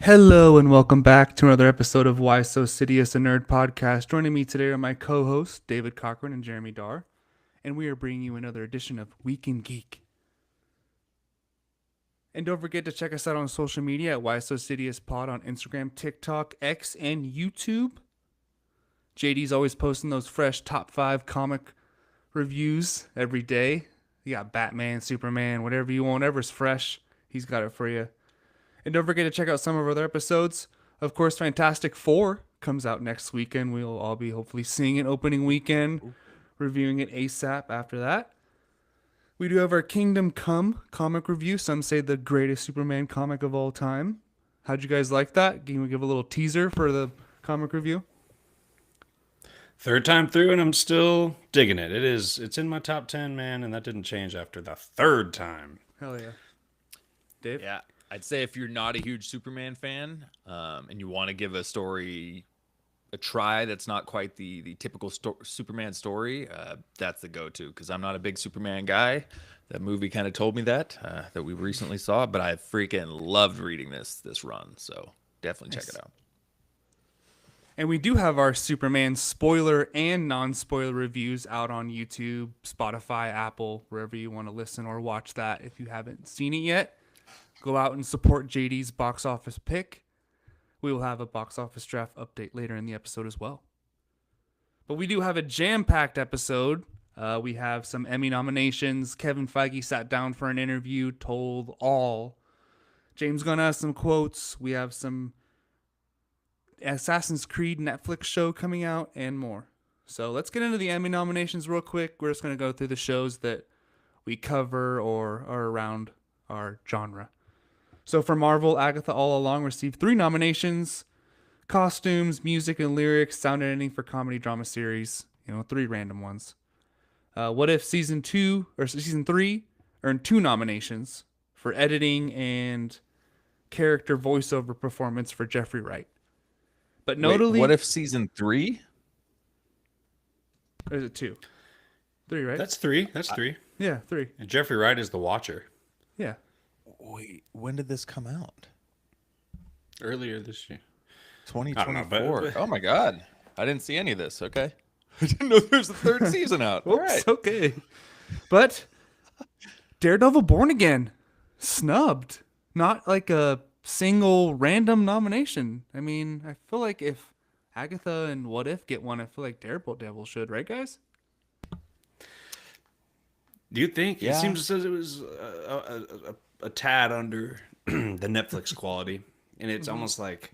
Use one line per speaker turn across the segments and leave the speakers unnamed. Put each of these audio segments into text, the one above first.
Hello and welcome back to another episode of Why So Sidious a Nerd podcast. Joining me today are my co-hosts David Cochran and Jeremy Darr, and we are bringing you another edition of Week in Geek. And don't forget to check us out on social media at Why So Sidious Pod on Instagram, TikTok, X, and YouTube. JD's always posting those fresh top 5 comic reviews every day. You got Batman, Superman, whatever you want, whatever's fresh, he's got it for you. And don't forget to check out some of our other episodes. Of course, Fantastic Four comes out next weekend. We'll all be hopefully seeing it opening weekend, reviewing it ASAP after that. We do have our Kingdom Come comic review. Some say the greatest Superman comic of all time. How'd you guys like that? Can we give a little teaser for the comic review?
Third time through, and I'm still digging it. It's in my top 10, man, and that didn't change after the third time.
Hell yeah. Dave?
Yeah, I'd say if you're not a huge Superman fan and you want to give a story a try that's not quite the typical Superman story, that's the go-to, because I'm not a big Superman guy. That movie kind of told me that we recently saw, but I freaking loved reading this run, so definitely check it out.
And we do have our Superman spoiler and non-spoiler reviews out on YouTube, Spotify, Apple, wherever you want to listen or watch that if you haven't seen it yet. Go out and support JD's box office pick. We will have a box office draft update later in the episode as well. But we do have a jam-packed episode. We have some Emmy nominations. Kevin Feige sat down for an interview, told all. James Gunn has some quotes. We have some Assassin's Creed Netflix show coming out and more. So let's get into the Emmy nominations real quick. We're just going to go through the shows that we cover or are around our genre. So for Marvel, Agatha All Along received 3 nominations: costumes, music and lyrics, sound editing for comedy drama series. 3 random ones. What If season 3 earned 2 nominations for editing and character voiceover performance for Jeffrey Wright. But notably,
What If season 3?
Or is it 2? 3, right?
That's 3. That's 3.
Yeah, 3.
And Jeffrey Wright is the Watcher.
Yeah.
Wait, when did this come out?
Earlier this year.
2024. Oh my God, I didn't see any of this. Okay, I didn't know there's a 3rd season out. All right,
okay. But Daredevil Born Again snubbed. Not like a single random nomination. I mean, I feel like if Agatha and What If get one, I feel like Daredevil should, right, guys?
Do you think?
Yeah.
It seems as it was a tad under the Netflix quality, and it's almost like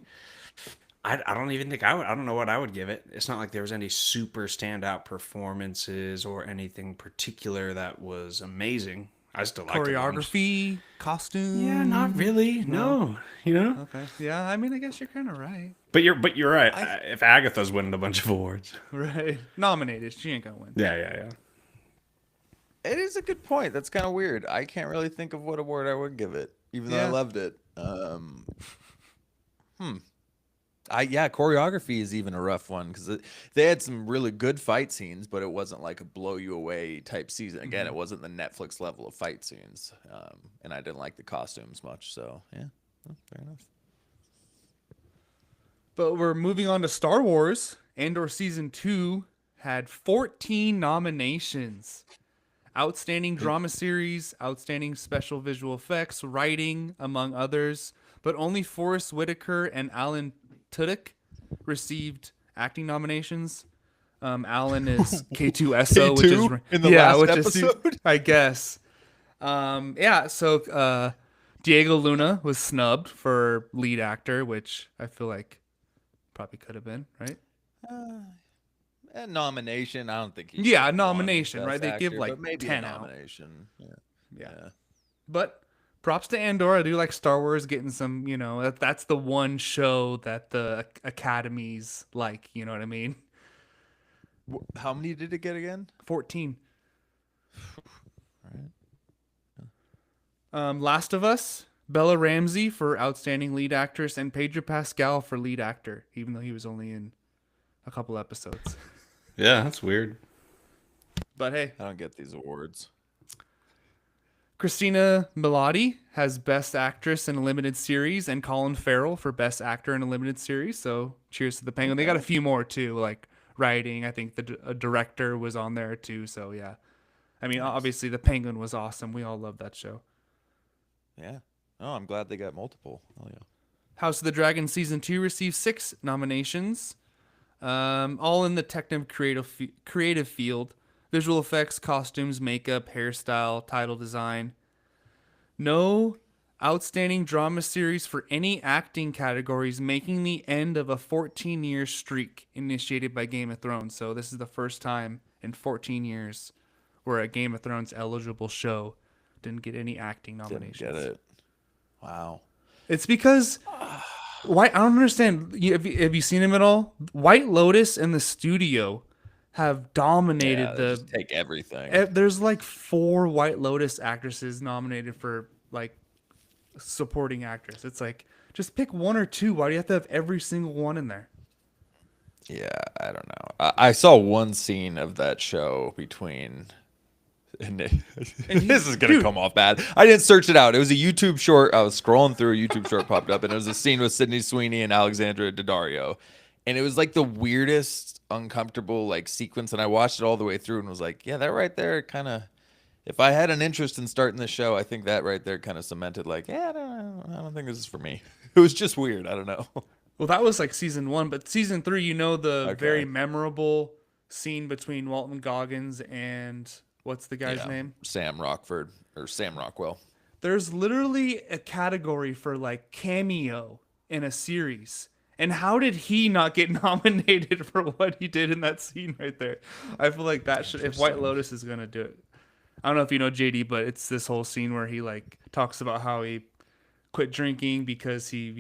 I don't even think I don't know what I would give it. It's not like there was any super standout performances or anything particular that was amazing. I still like
Choreography, costume.
Yeah, not really. No.
Okay. Yeah, I mean, I guess you're kind of right.
But you're right. If Agatha's winning a bunch of awards,
Right. Nominated, she ain't gonna win.
yeah.
it is a good point. That's kind of weird. I can't really think of what award I would give it, even though I loved it. Choreography is even a rough one because they had some really good fight scenes, but it wasn't like a blow you away type season. Again, it wasn't the Netflix level of fight scenes, and I didn't like the costumes much. So yeah, fair enough.
But we're moving on to Star Wars. Andor Season 2 had 14 nominations. Outstanding Drama Series, Outstanding Special Visual Effects, Writing, among others. But only Forrest Whitaker and Alan Tudyk received acting nominations. Alan is K2SO, which is
in the last episode.
I guess. So Diego Luna was snubbed for lead actor, which I feel like probably could have been, right?
A nomination. I don't think he.
Yeah, a
should've
nomination,
won
right? They
Best
give
Actor,
like
but maybe
10
a
out.
nomination. Yeah.
But props to Andor. I do like Star Wars getting some, that's the one show that the academies like, you know what I mean?
How many did it get again?
14.
All right.
Last of Us, Bella Ramsey for Outstanding Lead Actress and Pedro Pascal for Lead Actor, even though he was only in a couple episodes.
Yeah, that's weird.
But hey,
I don't get these awards.
Christina Milioti has Best Actress in a Limited Series, and Colin Farrell for Best Actor in a Limited Series. So cheers to the Penguin. They got a few more too, like writing. I think a director was on there too. So yeah, I mean, obviously the Penguin was awesome. We all love that show.
Yeah. Oh, I'm glad they got multiple. Oh yeah.
House of the Dragon season 2 received 6 nominations, all in the technical creative field: visual effects, costumes, makeup, hairstyle, title design. No outstanding drama series for any acting categories, making the end of a 14-year streak initiated by Game of Thrones. So this is the first time in 14 years where a Game of Thrones eligible show didn't get any acting nominations.
Didn't get it. Wow.
It's because I don't understand. Have you seen him at all? White Lotus and the studio have dominated
Yeah, they just take everything.
There's like 4 White Lotus actresses nominated for like supporting actress. It's like, just pick 1 or 2. Why do you have to have every single one in there?
Yeah, I don't know. I saw one scene of that show between. And this is gonna come off bad. I didn't search it out. It was a YouTube short. I was scrolling through, a YouTube short popped up, and it was a scene with Sydney Sweeney and Alexandra Daddario, and it was like the weirdest, uncomfortable like sequence. And I watched it all the way through and was like, yeah, that right there kind of. If I had an interest in starting the show, I think that right there kind of cemented like, yeah, I don't think this is for me. It was just weird. I don't know.
Well, that was like season 1, but season 3, the very memorable scene between Walton Goggins and what's the guy's name?
Sam Rockford or Sam Rockwell.
There's literally a category for like cameo in a series. And how did he not get nominated for what he did in that scene right there? I feel like that should, if White Lotus is going to do it. I don't know if you know JD, but it's this whole scene where he like talks about how he quit drinking because he,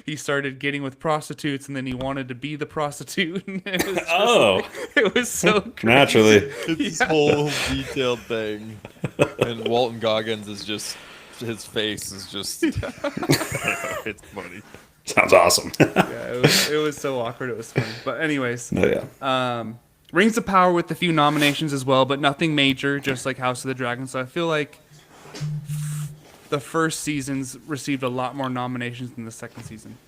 he started getting with prostitutes, and then he wanted to be the prostitute. It was so crazy.
Naturally.
It's this whole detailed thing. And Walton Goggins is just, his face is just, it's funny.
Sounds awesome.
Yeah, it was so awkward. It was funny. But anyways,
yeah.
Rings of Power with a few nominations as well, but nothing major, just like House of the Dragon. So I feel like the first seasons received a lot more nominations than the second season.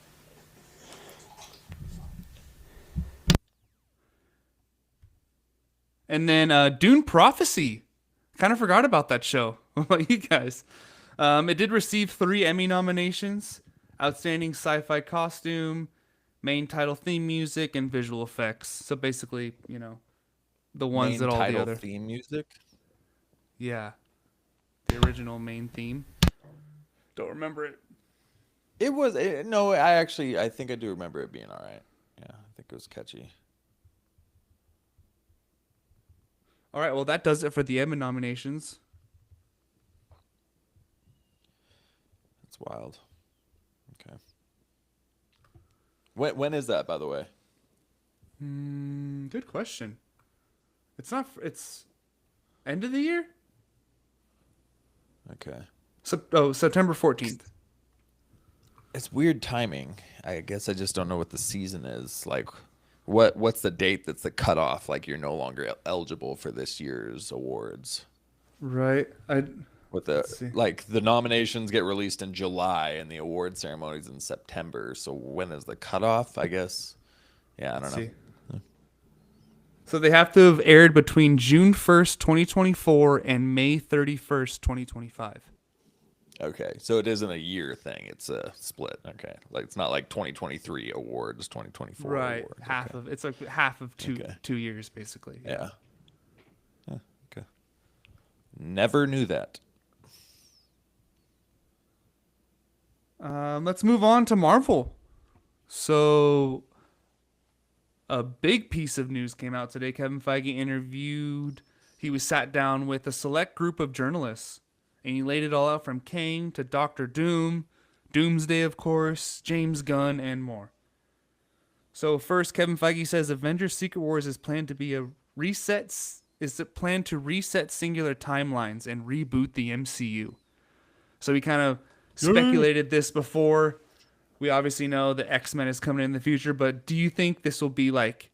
And then Dune Prophecy. Kind of forgot about that show. What about you guys? It did receive 3 Emmy nominations: Outstanding Sci-Fi Costume, Main Title Theme Music, and Visual Effects. So basically, the ones that all the other
theme music.
Yeah, the original main theme. Don't remember it.
It was no. I think I do remember it being all right. Yeah, I think it was catchy.
All right, well that does it for the Emmy nominations.
That's wild. Okay. When is that, by the way?
Good question. It's end of the year?
Okay.
September 14th.
It's weird timing. I guess I just don't know what the season is. Like, what's the date that's the cutoff? Like, you're no longer eligible for this year's awards.
Right.
With the nominations get released in July and the award ceremony's in September. So when is the cutoff? I guess. Yeah, I don't know.
So they have to have aired between June 1st, 2024 and May 31st, 2025.
Okay, so it isn't a year thing. It's a split. Okay, like it's not like 2023 awards, 2024
right.
awards.
It's like half of 2 years basically.
Yeah. Okay. Never knew that.
Let's move on to Marvel. So a big piece of news came out today. Kevin Feige he was sat down with a select group of journalists, and he laid it all out from Kang to Doctor Doom, Doomsday, of course, James Gunn, and more. So first, Kevin Feige says Avengers Secret Wars is planned to reset singular timelines and reboot the MCU. So we kind of speculated this before. We obviously know that X-Men is coming in the future, but do you think this will be like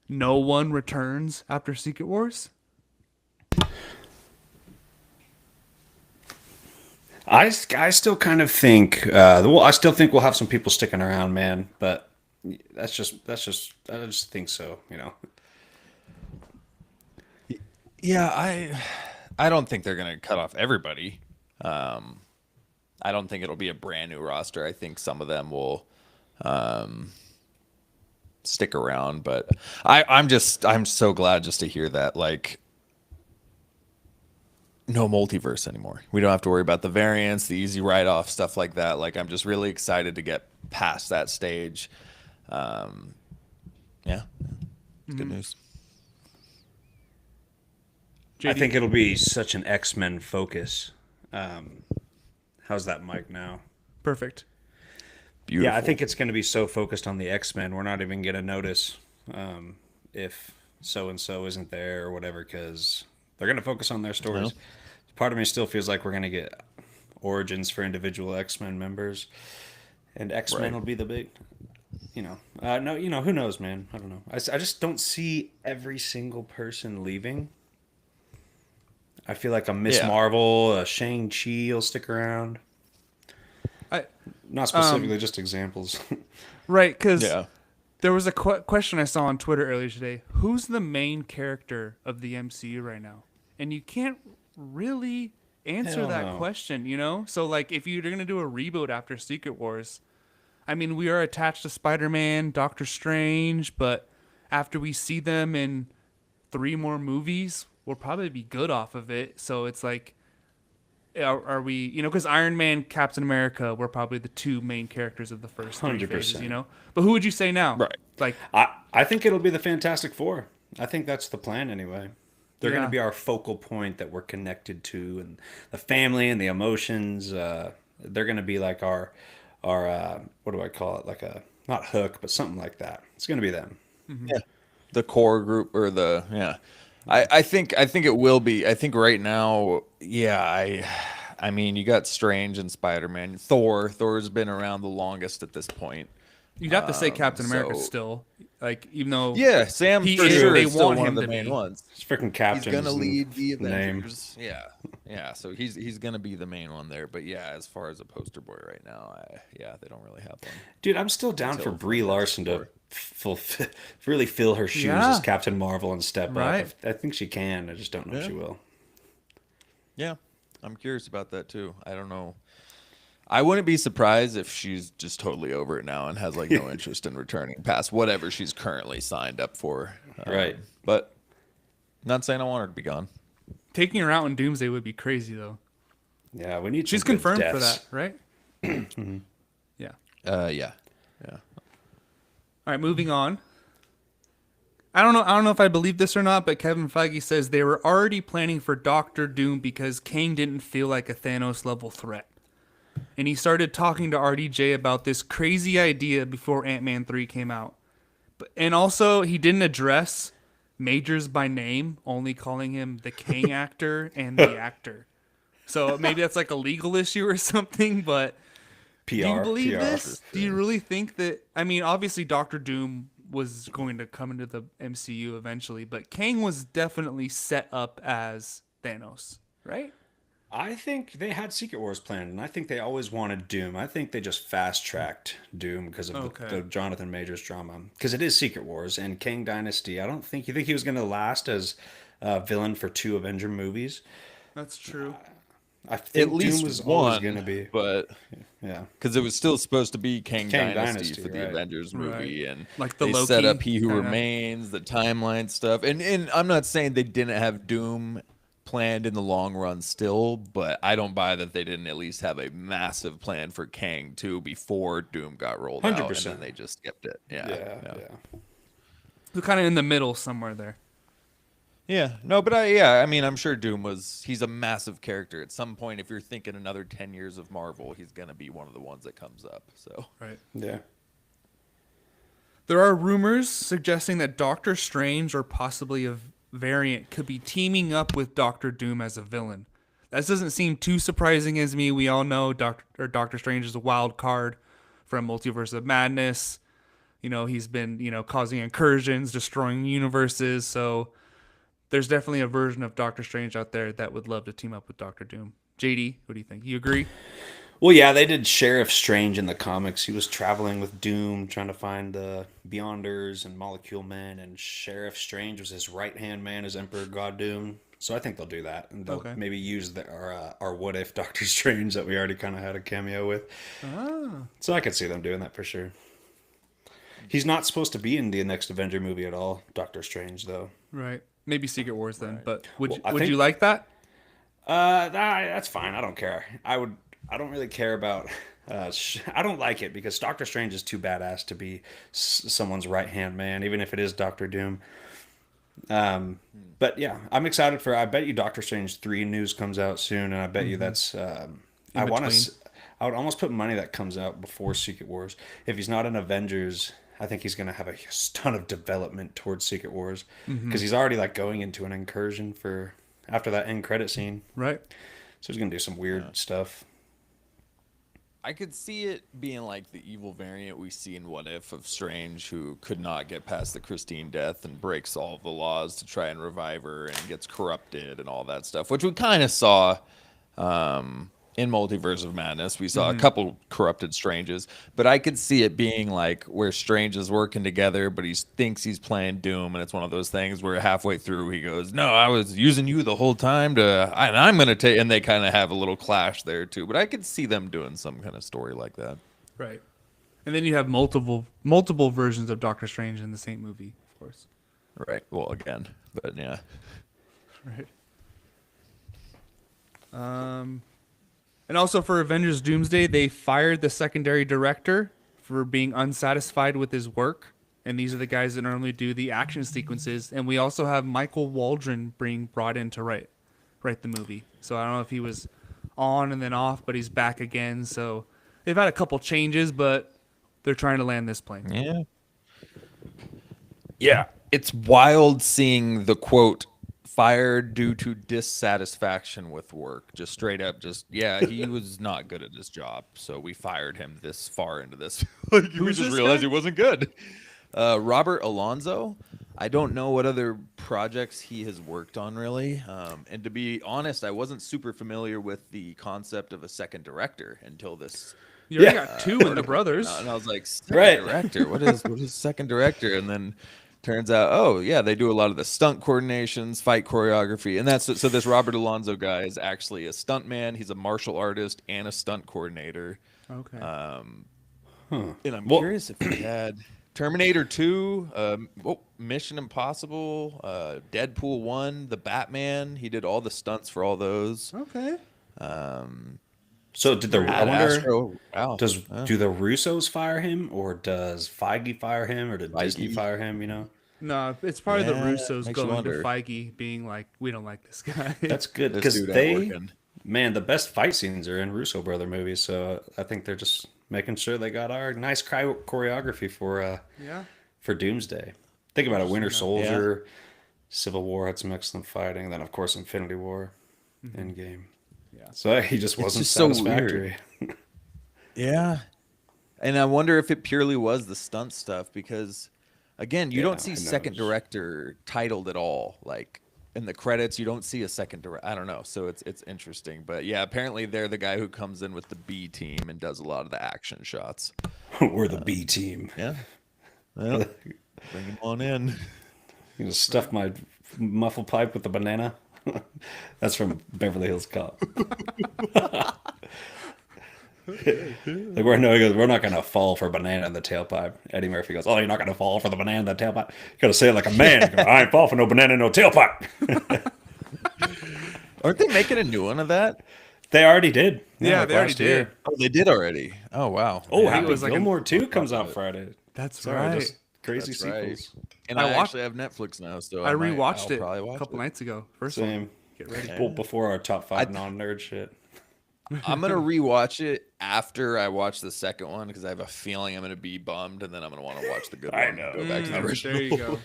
no one returns after Secret Wars?
I still kind of think I still think we'll have some people sticking around, man. But I just think so.
Yeah, I don't think they're gonna cut off everybody. I don't think it'll be a brand new roster. I think some of them will stick around, but I'm so glad just to hear that, like, no multiverse anymore. We don't have to worry about the variants, the easy write-off, stuff like that. Like, I'm just really excited to get past that stage. Yeah, it's good news.
I think it'll be such an X-Men focus. How's that mic now?
Perfect.
Beautiful.
Yeah, I think it's going to be so focused on the X-Men, we're not even going to notice if so and so isn't there or whatever, because they're going to focus on their stories. Part of me still feels like we're going to get origins for individual X-Men members, and X-Men will be the big, no, who knows, man? I don't know. I just don't see every single person leaving. I feel like a Miss Marvel, a Shang-Chi will stick around. Not specifically, just examples.
Right, because there was a question I saw on Twitter earlier today. Who's the main character of the MCU right now? And you can't really answer that question, So, like, if you're going to do a reboot after Secret Wars, I mean, we are attached to Spider-Man, Doctor Strange, but after we see them in 3 more movies, we'll probably be good off of it. So it's like, are we, because Iron Man, Captain America were probably the 2 main characters of the first 3 phases, But who would you say now?
Right.
Like,
I think it'll be the Fantastic Four. I think that's the plan anyway. They're going to be our focal point that we're connected to, and the family and the emotions. They're going to be like our what do I call it? Like a, not hook, but something like that. It's going to be them.
Mm-hmm.
Yeah. The core group, or I think it will be. I think right now, I mean, you got Strange and Spider-Man. Thor's been around the longest at this point.
You'd have to say Captain America still, like, even though
Sam
he
for
is,
sure
they
is still
want
one
him
of the
to
main
be.
ones.
It's freaking Captain.
He's gonna lead the
name.
Avengers. Yeah. So he's gonna be the main one there. But yeah, as far as a poster boy right now, they don't really have one.
Dude, I'm still down for Brie Larson to really fill her shoes as Captain Marvel and step up. I think she can. I just don't know if she will.
Yeah, I'm curious about that too. I don't know. I wouldn't be surprised if she's just totally over it now and has like no interest in returning past whatever she's currently signed up for.
Right.
But not saying I want her to be gone.
Taking her out in Doomsday would be crazy, though.
Yeah, we need.
She's
some good
confirmed for
deaths.
that, right?
Mm-hmm.
Yeah.
Yeah.
All right, moving on. I don't know if I believe this or not, but Kevin Feige says they were already planning for Doctor Doom because Kang didn't feel like a Thanos level threat. And he started talking to RDJ about this crazy idea before Ant-Man 3 came out. And also, he didn't address Majors by name, only calling him the Kang actor and the actor. So maybe that's like a legal issue or something, but do you believe this? Do you really think that... I mean, obviously Doctor Doom was going to come into the MCU eventually, but Kang was definitely set up as Thanos, right?
I think they had Secret Wars planned, and I think they always wanted Doom. I think they just fast-tracked Doom because of the Jonathan Majors drama. Because it is Secret Wars and Kang Dynasty. I don't think... You think he was going to last as a villain for 2 Avenger movies?
That's true.
I think
At least
Doom was
one,
always going to be...
But
yeah,
because it was still supposed to be Kang Dynasty for the
right.
Avengers movie, and
like the
they
Loki
set up He Who
kinda.
Remains, the timeline stuff. And I'm not saying they didn't have Doom planned in the long run still, but I don't buy that they didn't at least have a massive plan for Kang too before Doom got rolled
100%.
out, and then they just skipped it. Yeah.
So kind of in the middle somewhere there.
Yeah, no, but I mean, I'm sure he's a massive character. At some point, if you're thinking another 10 years of Marvel, he's going to be one of the ones that comes up. So,
Right.
Yeah.
There are rumors suggesting that Doctor Strange or possibly a variant could be teaming up with Doctor Doom as a villain. That doesn't seem too surprising as me. We all know Doctor Strange is a wild card from Multiverse of Madness. He's been, causing incursions, destroying universes, so there's definitely a version of Doctor Strange out there that would love to team up with Doctor Doom. JD, what do you think? You agree?
Well, yeah, they did Sheriff Strange in the comics. He was traveling with Doom, trying to find the Beyonders and Molecule Men, and Sheriff Strange was his right-hand man as Emperor God Doom. So I think they'll do that, and they'll maybe use our What If Doctor Strange that we already kind of had a cameo with. So I could see them doing that for sure. He's not supposed to be in the next Avenger movie at all, Doctor Strange, though.
Right. Maybe Secret Wars then. But would
Well,
you like that?
That's fine. I don't care. I don't really care about. I don't like it because Doctor Strange is too badass to be someone's right hand man, even if it is Doctor Doom. But yeah, I'm excited for. I bet you Doctor Strange 3 news comes out soon, and I bet you that's. I want to. I would almost put money that comes out before Secret Wars. If he's not in Avengers, I think he's going to have a ton of development towards Secret Wars because he's already like going into an incursion for after that end credit scene.
Right.
So he's going to do some weird stuff.
I could see it being like the evil variant we see in What If of Strange, who could not get past the Christine death and breaks all the laws to try and revive her and gets corrupted and all that stuff, which we kind of saw in Multiverse of Madness. We saw a couple corrupted Stranges, but I could see it being like where Strange is working together, but he thinks he's playing Doom, and it's one of those things where halfway through he goes, "No, I was using you the whole time and I'm gonna take," and they kind of have a little clash there too. But I could see them doing some kind of story like that.
Right. And then you have multiple versions of Doctor Strange in the same movie, of course.
Right. Well, again, but yeah.
Right. And also for Avengers Doomsday, they fired the secondary director for being unsatisfied with his work. And these are the guys that normally do the action sequences. And we also have Michael Waldron being brought in to write the movie. So I don't know if he was on and then off, but he's back again. So they've had a couple changes, but they're trying to land this plane.
Yeah. Yeah. It's wild seeing the quote, fired due to dissatisfaction with work. Just straight up, he was not good at his job, so we fired him this far into this. We just realized he wasn't good. Robert Alonso. I don't know what other projects he has worked on really. And to be honest, I wasn't super familiar with the concept of a second director until this.
You already got 2 in the brothers.
And I was like, second director? What is second director? And then turns out, oh yeah, they do a lot of the stunt coordinations, fight choreography, and that's so. This Robert Alonso guy is actually a stunt man. He's a martial artist and a stunt coordinator.
Okay.
And I'm curious if he had Terminator 2, Mission Impossible, Deadpool 1, the Batman. He did all the stunts for all those.
Okay.
So did the I wonder do the Russos fire him, or does Feige fire him, or did Disney fire him? You know.
No, it's probably the Russos going to Feige being like, we don't like this guy.
That's good because the best fight scenes are in Russo brother movies. So I think they're just making sure they got our nice choreography for Doomsday. Think about it: Winter Soldier, Civil War had some excellent fighting, and then of course Infinity War, Endgame. Yeah. So he just wasn't satisfactory.
So yeah, and I wonder if it purely was the stunt stuff because. Again, you don't see second director titled at all. Like in the credits, you don't see a second director. I don't know. So it's interesting. But yeah, apparently they're the guy who comes in with the B team and does a lot of the action shots.
We're the B team.
Yeah. Well, bring him on in.
You gonna stuff my muffle pipe with the banana? That's from Beverly Hills Cop. Like he goes, we're not gonna fall for banana in the tailpipe. Eddie Murphy goes, oh, you're not gonna fall for the banana in the tailpipe. You gotta say it like a man. Go, I ain't fall for no banana in no tailpipe.
Aren't they making a new one of that?
They already did.
Yeah, they already did.
Oh, they did already. Oh wow.
Oh, Happy Gilmore 2 comes out Friday.
That's right.
Just crazy sequels.
Right. And I actually have Netflix now, so
I rewatched it a couple nights ago.
Same.
Get ready.
Well, before our top 5 non-nerd shit.
I'm gonna rewatch it after I watch the second one because I have a feeling I'm gonna be bummed, and then I'm gonna want to watch the good one.
I know.
Go back to the original.
There you go.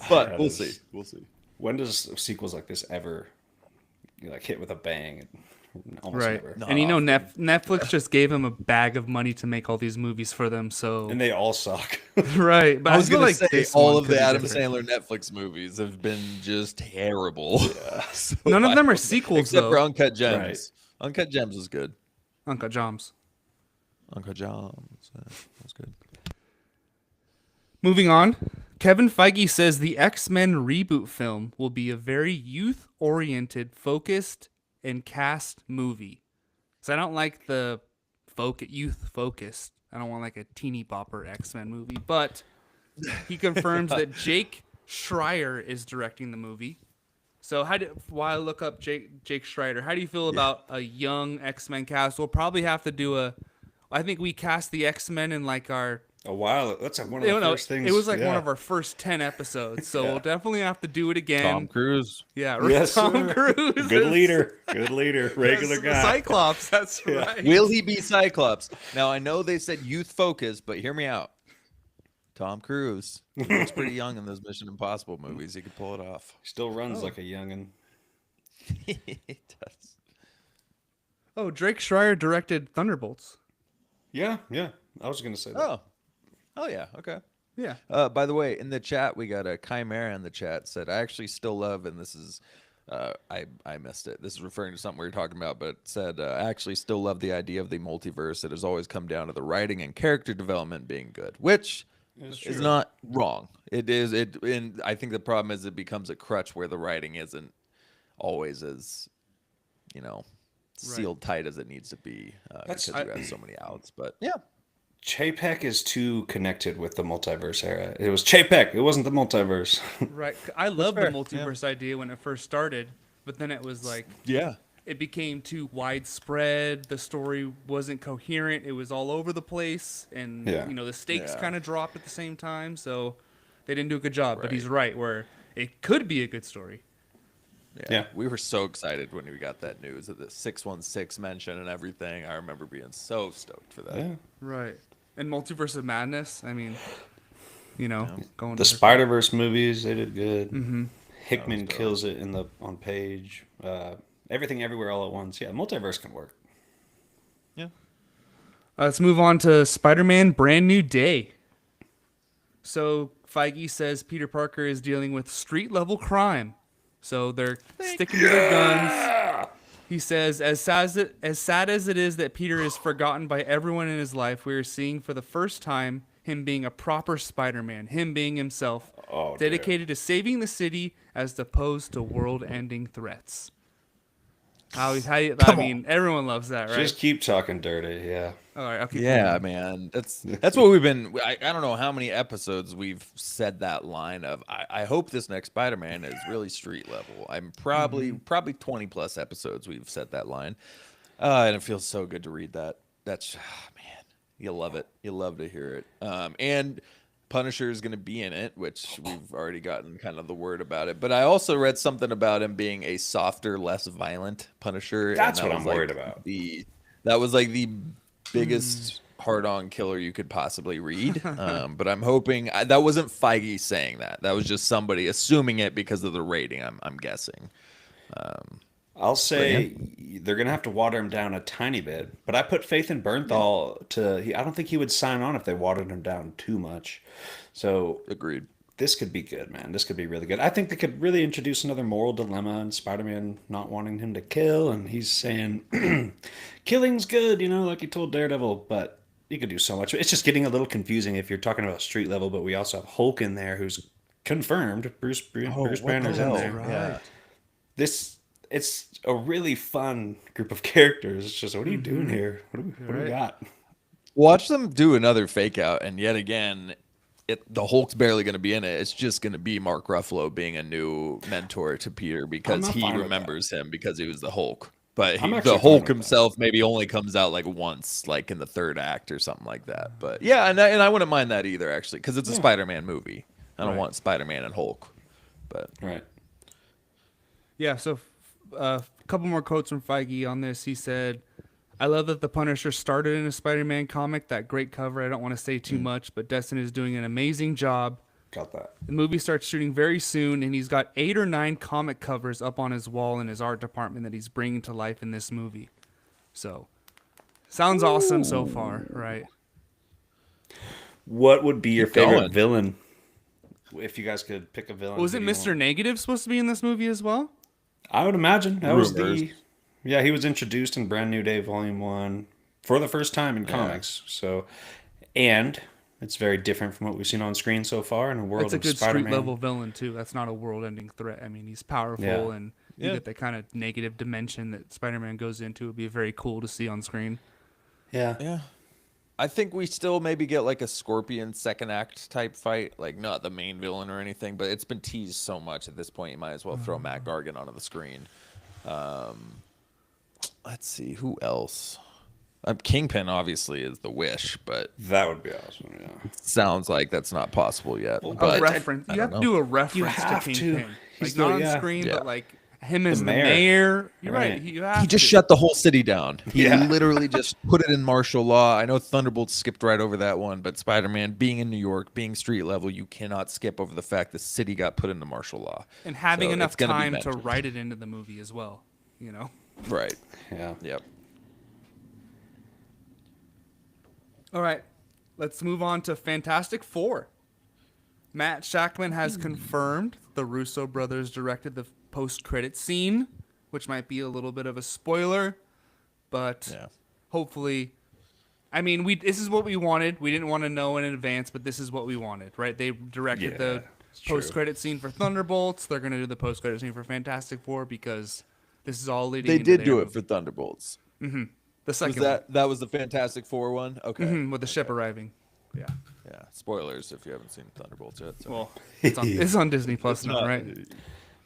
But we'll see. We'll see.
When does sequels like this ever hit with a bang? Almost
right.
never.
And Netflix just gave him a bag of money to make all these movies for them. So
and they all suck.
Right. But
I was
feel
gonna
like
say all of the Adam Sandler Netflix movies have been just terrible.
Yeah.
None of them are sequels,
except
though.
for Uncut Gems.
Right.
Uncut Gems was good.
Uncut Gems.
Uncut Gems. That was good.
Moving on, Kevin Feige says the X-Men reboot film will be a very youth-oriented, focused, and cast movie. So I don't like the youth-focused. I don't want like a teeny bopper X-Men movie. But he confirms that Jake Schreier is directing the movie. So while I look up Jake Schreier, how do you feel about a young X-Men cast? We'll probably have to do I think we cast the X-Men in like our...
A while. That's like one of the first things.
It was like one of our first 10 episodes, so we'll definitely have to do it again.
Tom Cruise.
Yeah,
Yes,
Tom
sir.
Cruise.
Good leader. Regular
Yes,
guy.
Cyclops, that's right.
Will he be Cyclops? Now, I know they said youth focused, but hear me out. Tom Cruise. He looks pretty young in those Mission Impossible movies. He could pull it off.
Still runs like a youngin.
He does.
Oh, Drake Schreier directed Thunderbolts.
Yeah. I was going to say that.
Oh, yeah. Okay.
Yeah.
By the way, in the chat, we got a Chimera in the chat said, I actually still love, and this is, I missed it. This is referring to something we were talking about, but said, I actually still love the idea of the multiverse. It has always come down to the writing and character development being good, which is not wrong. It is. And I think the problem is it becomes a crutch where the writing isn't always as, sealed tight as it needs to be because you have so many outs. But yeah.
Chapek is too connected with the multiverse era. It was Chapek. It wasn't the multiverse.
Right. I love the
fair.
multiverse idea when it first started, but then it was like...
Yeah.
It became too widespread. The story wasn't coherent. It was all over the place. And, the stakes kind of dropped at the same time. So they didn't do a good job. But he's right, where it could be a good story.
Yeah. We were so excited when we got that news of the 616 mention and everything. I remember being so stoked for that.
Yeah.
Right. And Multiverse of Madness, I mean, going
The
to
Spider-Verse movies, they did good.
Mm-hmm.
Hickman kills it on page. Everything Everywhere All at Once. Yeah, multiverse can work.
Yeah.
Let's move on to Spider-Man Brand New Day. So Feige says Peter Parker is dealing with street-level crime. So they're sticking to their guns. He says, as sad as it is that Peter is forgotten by everyone in his life, we are seeing for the first time him being a proper Spider-Man, him being himself, dedicated to saving the city as opposed to world-ending threats. Everyone loves that, right?
Just keep talking dirty, yeah.
All right, okay.
Yeah, man. That's what we've been. I don't know how many episodes we've said that line of. I hope this next Spider-Man is really street level. I'm probably 20 plus episodes we've said that line, and it feels so good to read that. That's man, you love it. You love to hear it. And Punisher is going to be in it, which we've already gotten kind of the word about it. But I also read something about him being a softer, less violent Punisher.
That's what I'm worried about.
That was like the biggest hard-on killer you could possibly read. But I'm hoping that wasn't Feige saying that. That was just somebody assuming it because of the rating. I'm guessing.
I'll say they're gonna have to water him down a tiny bit, but I put faith in Bernthal. I don't think he would sign on if they watered him down too much. So
agreed.
This could be good, man. This could be really good. I think they could really introduce another moral dilemma and Spider-Man not wanting him to kill, and he's saying killing's good, like he told Daredevil, but you could do so much. It's just getting a little confusing if you're talking about street level, but we also have Hulk in there who's confirmed. Bruce Banner's in there.
Right.
It's a really fun group of characters. It's just, what are you doing here? What do we got?
Watch them do another fake out, and yet again, the Hulk's barely going to be in it. It's just going to be Mark Ruffalo being a new mentor to Peter because he remembers him because he was the Hulk. But the Hulk himself maybe only comes out like once, like in the third act or something like that. But yeah, and I wouldn't mind that either, actually, because it's a Spider-Man movie. I don't want Spider-Man and Hulk. But
Yeah, so a couple more quotes from Feige on this. He said, I love that the Punisher started in a Spider-Man comic, that great cover. I don't want to say too much, but Destin is doing an amazing job.
Got that.
The movie starts shooting very soon, and he's got 8 or 9 comic covers up on his wall in his art department that he's bringing to life in this movie. So, sounds awesome so far, right?
What would be your favorite villain? If you guys could pick a villain.
Was it Mr. Negative supposed to be in this movie as well?
I would imagine. That was the Yeah, he was introduced in Brand New Day Volume 1 for the first time in comics. So, and it's very different from what we've seen on screen so far in a world
It's a
of
good
Spider-Man.
street level villain too. That's not a world-ending threat. I mean, he's powerful,
Yeah.
and you get that kind of negative dimension that Spider-Man goes into. It'd be very cool to see on screen.
Yeah.
Yeah. I think we still maybe get like a Scorpion second act type fight, like not the main villain or anything, but it's been teased so much at this point. You might as well throw Matt Gargan onto the screen. Let's see who else. Kingpin obviously is the wish, but
That would be awesome, yeah.
sounds like that's not possible yet.
Well,
but
A reference.
I
You have
don't
to
know.
do a reference
have
to
to.
Kingpin.
He's
Like not
the-
on
yeah.
screen,
Yeah.
but like him as the
mayor.
mayor. You're right.
Right.
You have
He just
to.
shut the whole city down. He
Yeah.
literally just put it in martial law. I know Thunderbolt skipped right over that one, but Spider-Man being in New York, being street level, you cannot skip over the fact the city got put into martial law.
and having
So
enough
it's gonna be
time to
mentioned.
write it into the movie as well. You know.
Right.
Yeah.
Yep.
All right, let's move on to Fantastic Four. Matt Shackman has confirmed the Russo brothers directed the post-credit scene, which might be a little bit of a spoiler, but
Yeah.
hopefully, I mean, this is what we wanted. We didn't want to know in advance, but this is what we wanted, right? They directed
Yeah,
the
it's true.
post-credit scene for Thunderbolts. They're going to do the post-credit scene for Fantastic Four because this is all leading
They
into
did
their
do it
movie.
for Thunderbolts.
the
Was
second
that was the Fantastic Four one? Okay.
one, with the ship arriving. Yeah.
Yeah. Spoilers if you haven't seen Thunderbolts yet. So.
Well, it's on Disney Plus now,
not-
right?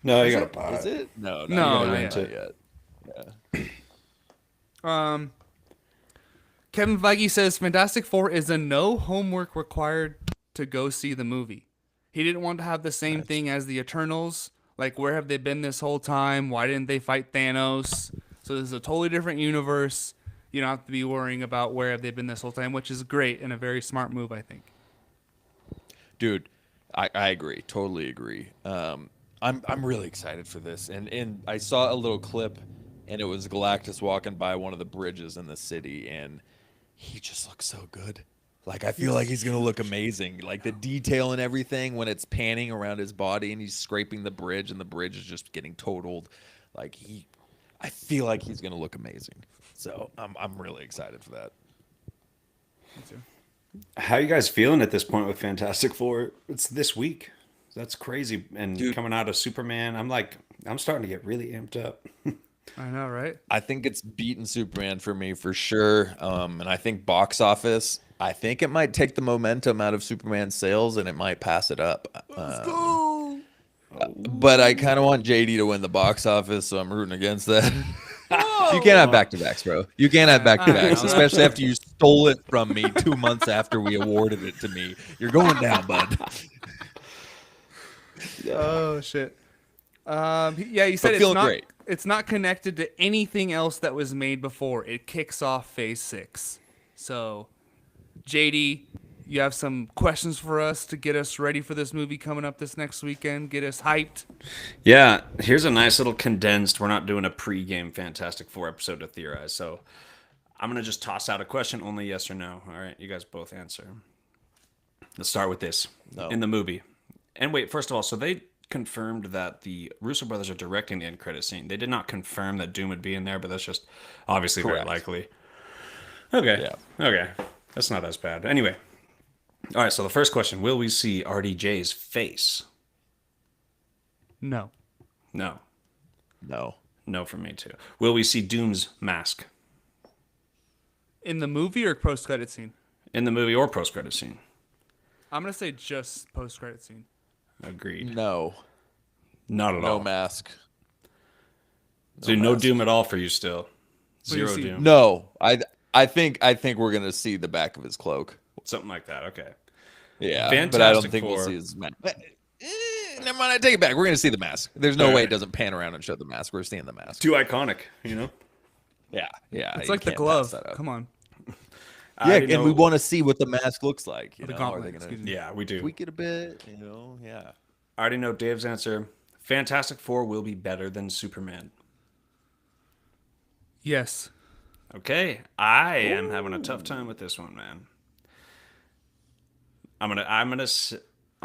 No, you gotta buy
Is
it.
it? No,
No,
you gotta
not
rent
yet.
it yet.
Kevin Feige says Fantastic Four is a no homework required to go see the movie. He didn't want to have the same thing as the Eternals. Like, where have they been this whole time? Why didn't they fight Thanos? So this is a totally different universe. You don't have to be worrying about where have they been this whole time, which is great and a very smart move, I think.
Dude, I agree. Totally agree. I'm really excited for this. And I saw a little clip, and it was Galactus walking by one of the bridges in the city, and he just looks so good. Like, I feel like he's going to look amazing. Like, the detail and everything when it's panning around his body and he's scraping the bridge and the bridge is just getting totaled. Like, I feel like he's going to look amazing. So I'm really excited for that.
How you guys feeling at this point with Fantastic Four? It's this week. That's crazy. And
Dude.
coming out of Superman, I'm starting to get really amped up.
I know, right?
I think it's beaten Superman for me for sure. And I think box office, I think it might take the momentum out of Superman's sales and it might pass it up. But I kind of want JD to win the box office, so I'm rooting against that. You can't have back-to-backs, bro. You can't have back-to-backs, especially after you stole it from me 2 months after we awarded it to me. You're going down, bud.
Oh shit. Yeah, you said
But
it's
feeling
not.
great.
It's not connected to anything else that was made before. It kicks off Phase 6. So, JD, you have some questions for us to get us ready for this movie coming up this next weekend. Get us hyped.
Yeah, here's a nice little condensed. We're not doing a pre-game Fantastic Four episode to theorize. So I'm going to just toss out a question, only yes or no. All right, you guys both answer. Let's start with this.
No.
In the movie. And wait, first of all, so they confirmed that the Russo brothers are directing the end credit scene. They did not confirm that Doom would be in there, but that's just obviously
Correct.
very likely. Okay.
Yeah.
Okay. That's not as bad. Anyway. All right, so the first question, will we see RDJ's face?
No.
No.
No.
No from me too. Will we see Doom's mask
In the movie or post-credit scene?
in the movie or post-credit scene?
I'm going to say just post-credit scene.
Agreed.
No.
Not at
No
all.
mask.
So no Doom at all for you still.
do you
Zero
see?
Doom.
No. I think we're going to see the back of his cloak.
Something like that. Okay.
Yeah,
Fantastic
but I don't think
Four.
we'll see his mask. Never mind, I take it back. We're going to see the mask. There's no way it doesn't pan around and show the mask. We're seeing the mask.
Too iconic, you know?
Yeah, yeah.
It's
you
like the
can't
glove.
pass that up.
Come on.
I
Yeah,
already
and we
know-
want to see what the mask looks like. You
The
know,
gauntlet,
are they going
excuse
to
me.
Yeah, we do.
tweak it a bit? You know, yeah.
I already know Dave's answer. Fantastic Four will be better than Superman.
Yes.
Okay. I am having a tough time with this one, man. I'm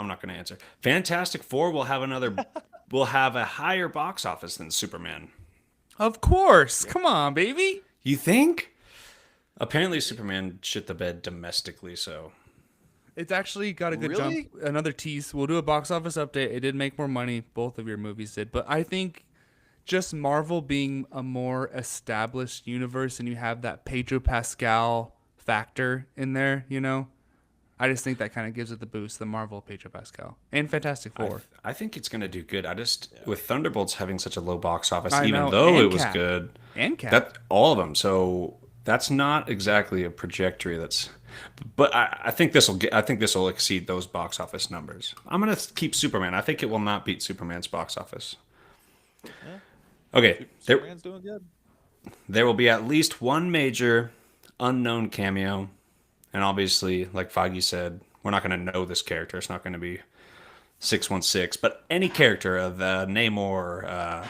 not gonna answer. Fantastic Four will have a higher box office than Superman.
Of course. Come on, baby.
You think? Apparently, Superman shit the bed domestically, so.
It's actually got a good
Really?
jump. Another tease. We'll do a box office update. It did make more money. Both of your movies did. But I think just Marvel being a more established universe and you have that Pedro Pascal factor in there, you know? I just think that kind of gives it the boost, the Marvel Pedro Pascal. And Fantastic Four.
I think it's going to do good. With Thunderbolts having such a low box office,
I
even
know,
though
and
it was
Cap.
good,
And Cap.
that all of them. So that's not exactly a trajectory that's. But I think this will exceed those box office numbers. I'm going to keep Superman. I think it will not beat Superman's box office. Okay,
Superman's doing good.
there will be at least one major unknown cameo. And obviously, like Feige said, we're not going to know this character. It's not going to be 616. But any character of Namor,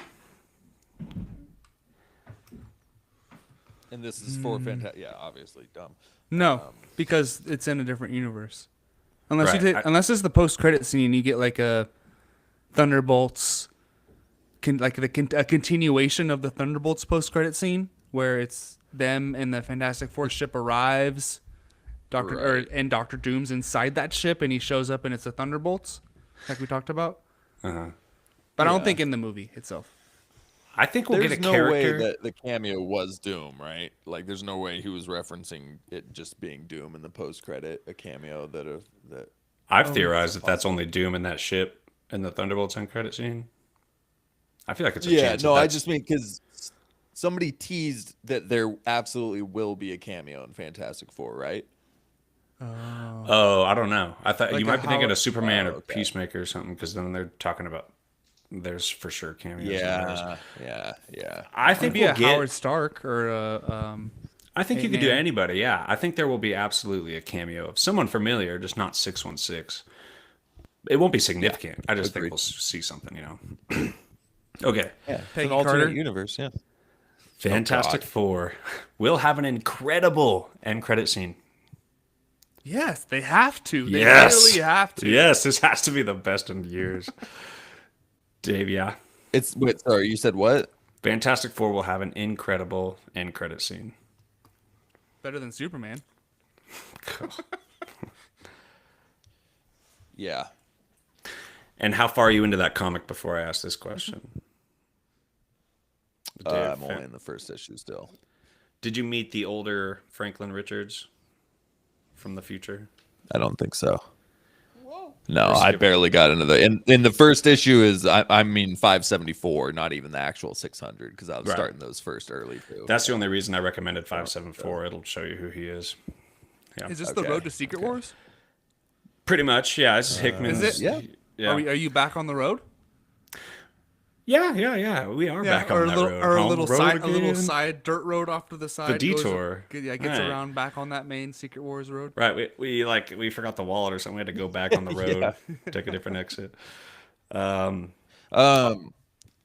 And this is for fantastic. Yeah, obviously dumb.
No, because it's in a different universe. Unless
Right,
you unless it's the post-credit scene, you get like a Thunderbolts, a continuation of the Thunderbolts post-credit scene where it's them and the Fantastic Four ship arrives, and Doctor Doom's inside that ship and he shows up and it's the Thunderbolts, like we talked about. But I don't think in the movie itself.
I think we'll
There's
get a
no
character.
way that the cameo was Doom, right? Like, there's no way he was referencing it just being Doom in the post-credit, a cameo that.
I've theorized that that's only Doom in that ship in the Thunderbolts end credit scene. I feel like it's a
Yeah,
chance.
no,
that
I
that's-
just mean because somebody teased that there absolutely will be a cameo in Fantastic Four, right?
Oh, I don't know. I thought
Like
you
a
might be thinking
Howard-
of Superman or
okay.
Peacemaker or something, because then they're talking about there's for sure cameos. in those.
Yeah.
I think
Maybe
we'll
a
get.
Howard Stark or a
I think you could do
Ant-Man.
anybody. Yeah, I think there will be absolutely a cameo of someone familiar, just not 616. It won't be significant. I just think
agreed.
we'll see something. Okay.
Yeah, it's
Peggy
an alternate
Carter.
universe. Yeah.
Fantastic Four will have an incredible end credit scene.
Yes, they have to. They
Yes.
literally have to.
Yes, this has to be the best in years. Dave, yeah.
Wait, sorry, you said what?
Fantastic Four will have an incredible end credit scene.
Better than Superman.
Yeah.
And how far are you into that comic before I ask this question? Dave,
I'm only in the first issue still.
did you meet the older Franklin Richards from the future?
I don't think so. No, I barely got into the in the first issue is I mean 574, not even the actual 600 because I was
Right.
starting those first early too.
That's the only reason I recommended 574. It'll show you who he is. Yeah.
Is this the
Okay.
road to Secret Wars?
Pretty much, yeah. This is Hickman's.
Is it?
Yeah.
Yeah.
Are you back on the road?
Yeah. We are back
or
on
a
that
little,
road.
or a
Home
little
road
side,
again.
dirt road off to the side.
detour.
Gets
Right.
around back on that main Secret Wars road.
Right. We forgot the wallet or something. We had to go back on the road, take a different exit.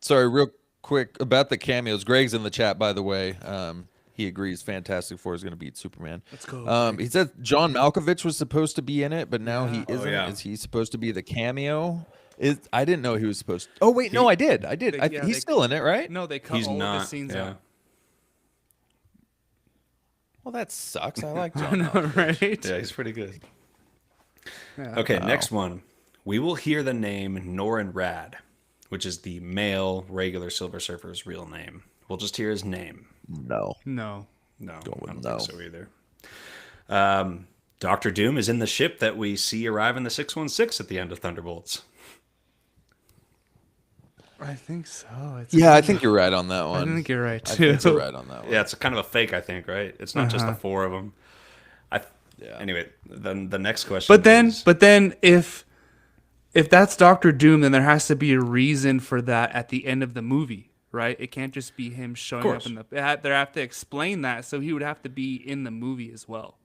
Sorry, real quick about the cameos. Greg's in the chat, by the way. He agrees Fantastic Four is going to beat Superman.
Let's go.
He said John Malkovich was supposed to be in it, but now he isn't.
yeah.
Is he supposed to be the cameo? I didn't know he was supposed to. Oh, wait, no, I did. He's still in it, right?
No, they cut
He's
all of
not.
his scenes
Yeah.
out.
Well, that sucks. I like
I
John
know,
Malkovich.
right?
Yeah, he's pretty good.
Yeah.
Okay, next one. We will hear the name Norrin Rad, which is the male regular Silver Surfer's real name. We'll just hear his name.
No.
No.
No,
with
I don't
no.
think so either. Doctor Doom is in the ship that we see arrive in the 616 at the end of Thunderbolts.
I think so.
Yeah, I think you're right on that one.
I think you're right
I
too.
think you're right on that one.
Yeah, it's kind of a fake, I think, right? It's not just the four of them.
Yeah.
Anyway, then the next question.
But then,
is,
if that's Doctor Doom, then there has to be a reason for that at the end of the movie, right? It can't just be him showing up
course.
in the. They have to explain that, so he would have to be in the movie as well.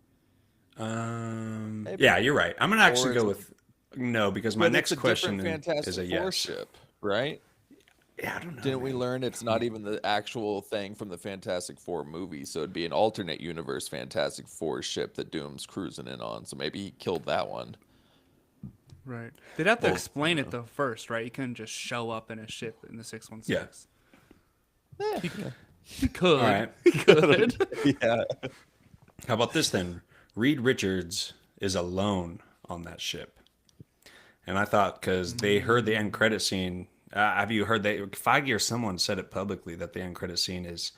yeah, you're right. I'm gonna actually go with no because my
But
next
it's a
question
different Fantastic
is a
Four
yes.
ship, right?
Yeah, I don't know.
Didn't we learn it's not even the actual thing from the Fantastic Four movie? So it'd be an alternate universe Fantastic Four ship that Doom's cruising in on. So maybe he killed that one.
Right. They'd have to explain it though first, right? You couldn't just show up in a ship in the 616. He could.
All right.
He could.
Yeah.
How about this then? Reed Richards is alone on that ship. And I thought, because they heard the end credit scene. Have you heard that? Feige or someone said it publicly that the end credit scene is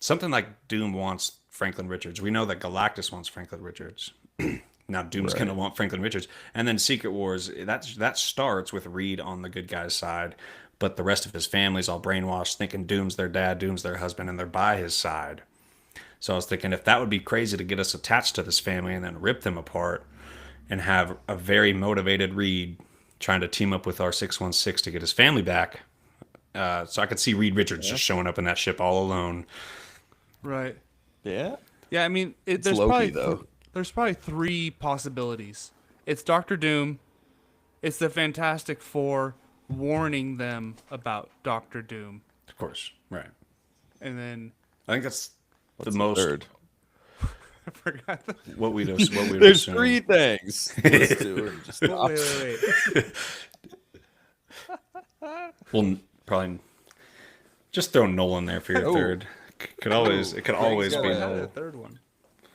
something like Doom wants Franklin Richards. We know that Galactus wants Franklin Richards. Now Doom's going to want Franklin Richards. And then Secret Wars, that starts with Reed on the good guy's side, but the rest of his family's all brainwashed, thinking Doom's their dad, Doom's their husband, and they're by his side. So I was thinking, if that would be crazy to get us attached to this family and then rip them apart and have a very motivated Reed trying to team up with our 616 to get his family back. So I could see Reed Richards just showing up in that ship all alone.
Right.
Yeah.
Yeah, I mean, there's
Loki,
probably
though.
there's probably three possibilities. It's Doctor Doom, it's the Fantastic Four warning them about Doctor Doom,
Of course. Right.
and then
I think that's
What's
the most
third?
I forgot.
what we'd assume.
There's three things. Let's do it. Just
Wait, wait.
We'll probably just throw Nolan there for your
Oh.
third. It could always be
got
Wait,
it.
the
Nolan.
third one.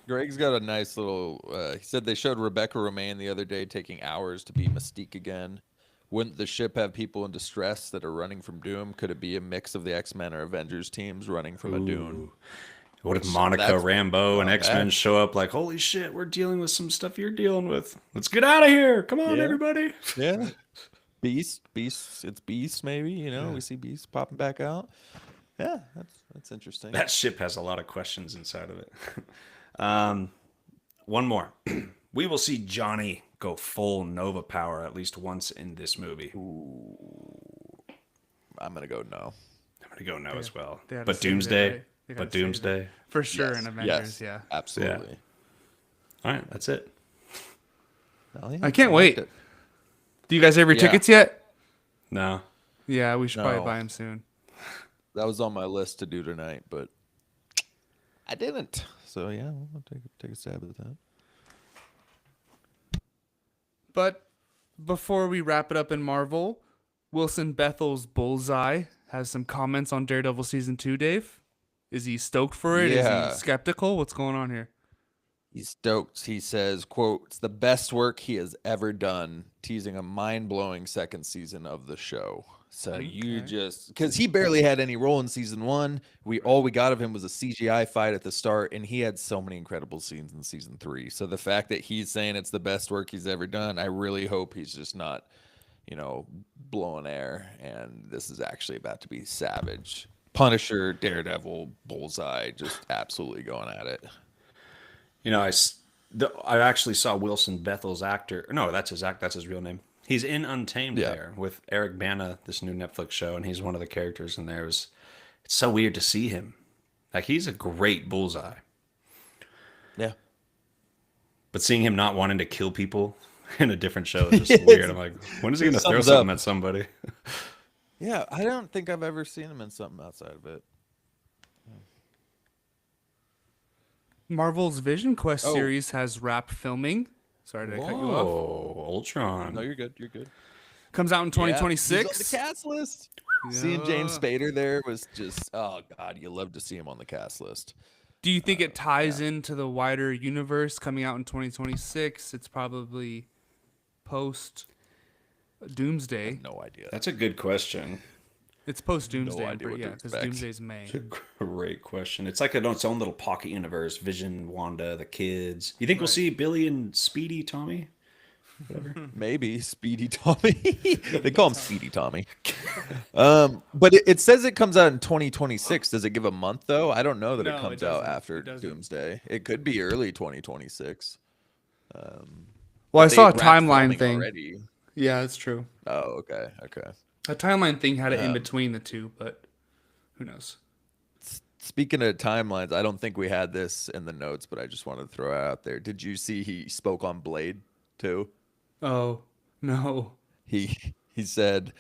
Greg's got a nice little. He said they showed Rebecca Romaine the other day taking hours to be Mystique again. Wouldn't the ship have people in distress that are running from Doom? Could it be a mix of the X-Men or Avengers teams running from a Dune?
What if Monica
that's
Rambeau and
not
X-Men
bad.
show up like, holy shit, we're dealing with some stuff you're dealing with. Let's get out of here. Come on,
Yeah.
everybody.
Yeah. Beast. It's Beast, maybe. You know, we see Beast popping back out. Yeah, that's interesting.
That ship has a lot of questions inside of it. One more. We will see Johnny go full Nova power at least once in this movie.
I'm gonna go no.
I'm going to go no as well.
They had to
But
save it,
Doomsday.
right? They gotta
But
save it.
Doomsday.
For sure
Yes,
in Avengers, yeah.
Absolutely.
All right, that's it.
Hell yeah,
I can't
liked
wait.
it.
Do you guys have your
Yeah.
tickets yet?
No.
Yeah, we should probably
No.
buy them soon.
That was on my list to do tonight, but I didn't. So yeah, we'll take a stab at that.
But before we wrap it up in Marvel, Wilson Bethel's Bullseye has some comments on Daredevil season 2, Dave. Is he stoked for it?
Yeah.
Is he skeptical? What's going on here?
He's stoked. He says, quote, "It's the best work he has ever done," teasing a mind-blowing second season of the show. So you
Okay.
just, because he barely had any role in season one. All we got of him was a CGI fight at the start, and he had so many incredible scenes in season 3. So the fact that he's saying it's the best work he's ever done, I really hope he's just not, blowing air, and this is actually about to be savage. Punisher, Daredevil, Bullseye, just absolutely going at it.
I actually saw Wilson Bethel's actor. No, that's his real name. He's in Untamed
Yeah.
there with Eric Bana, this new Netflix show, and he's one of the characters in there. It's so weird to see him. Like, he's a great Bullseye.
Yeah.
But seeing him not wanting to kill people in a different show is just weird. I'm like, when is he going to throw
Thumbs
something
up.
at somebody?
Yeah, I don't think I've ever seen him in something outside of it.
Marvel's Vision Quest
Oh.
series has wrapped filming. Sorry to cut you off.
Oh, Ultron.
No, you're good. You're good.
Comes out in
Yeah,
2026.
he's on the cast list. Seeing James
Yeah.
Spader there was just, oh god, you love to see him on the cast list.
Do you think it ties into the wider universe coming out in 2026? It's probably post Doomsday.
No idea.
That's a good question.
It's post Doomsday,
idea what to
because
expect.
Doomsday's May.
It's a great question. It's like its own little pocket universe. Vision, Wanda, the kids. You think we'll see Billy and Speedy, Tommy?
Maybe Speedy Tommy. They call him Speedy Tommy. But it says it comes out in 2026. Does it give a month though? I don't know that
No,
it
it
comes out
doesn't.
after
It doesn't.
Doomsday. It could be early 2026.
Well, I
They
saw a
wrapped
timeline
filming
thing.
already.
Yeah, that's true.
Oh, okay. Okay.
A timeline thing had it in between the two, but who knows?
Speaking of timelines, I don't think we had this in the notes, but I just wanted to throw it out there. Did you see he spoke on Blade too?
Oh, no.
He said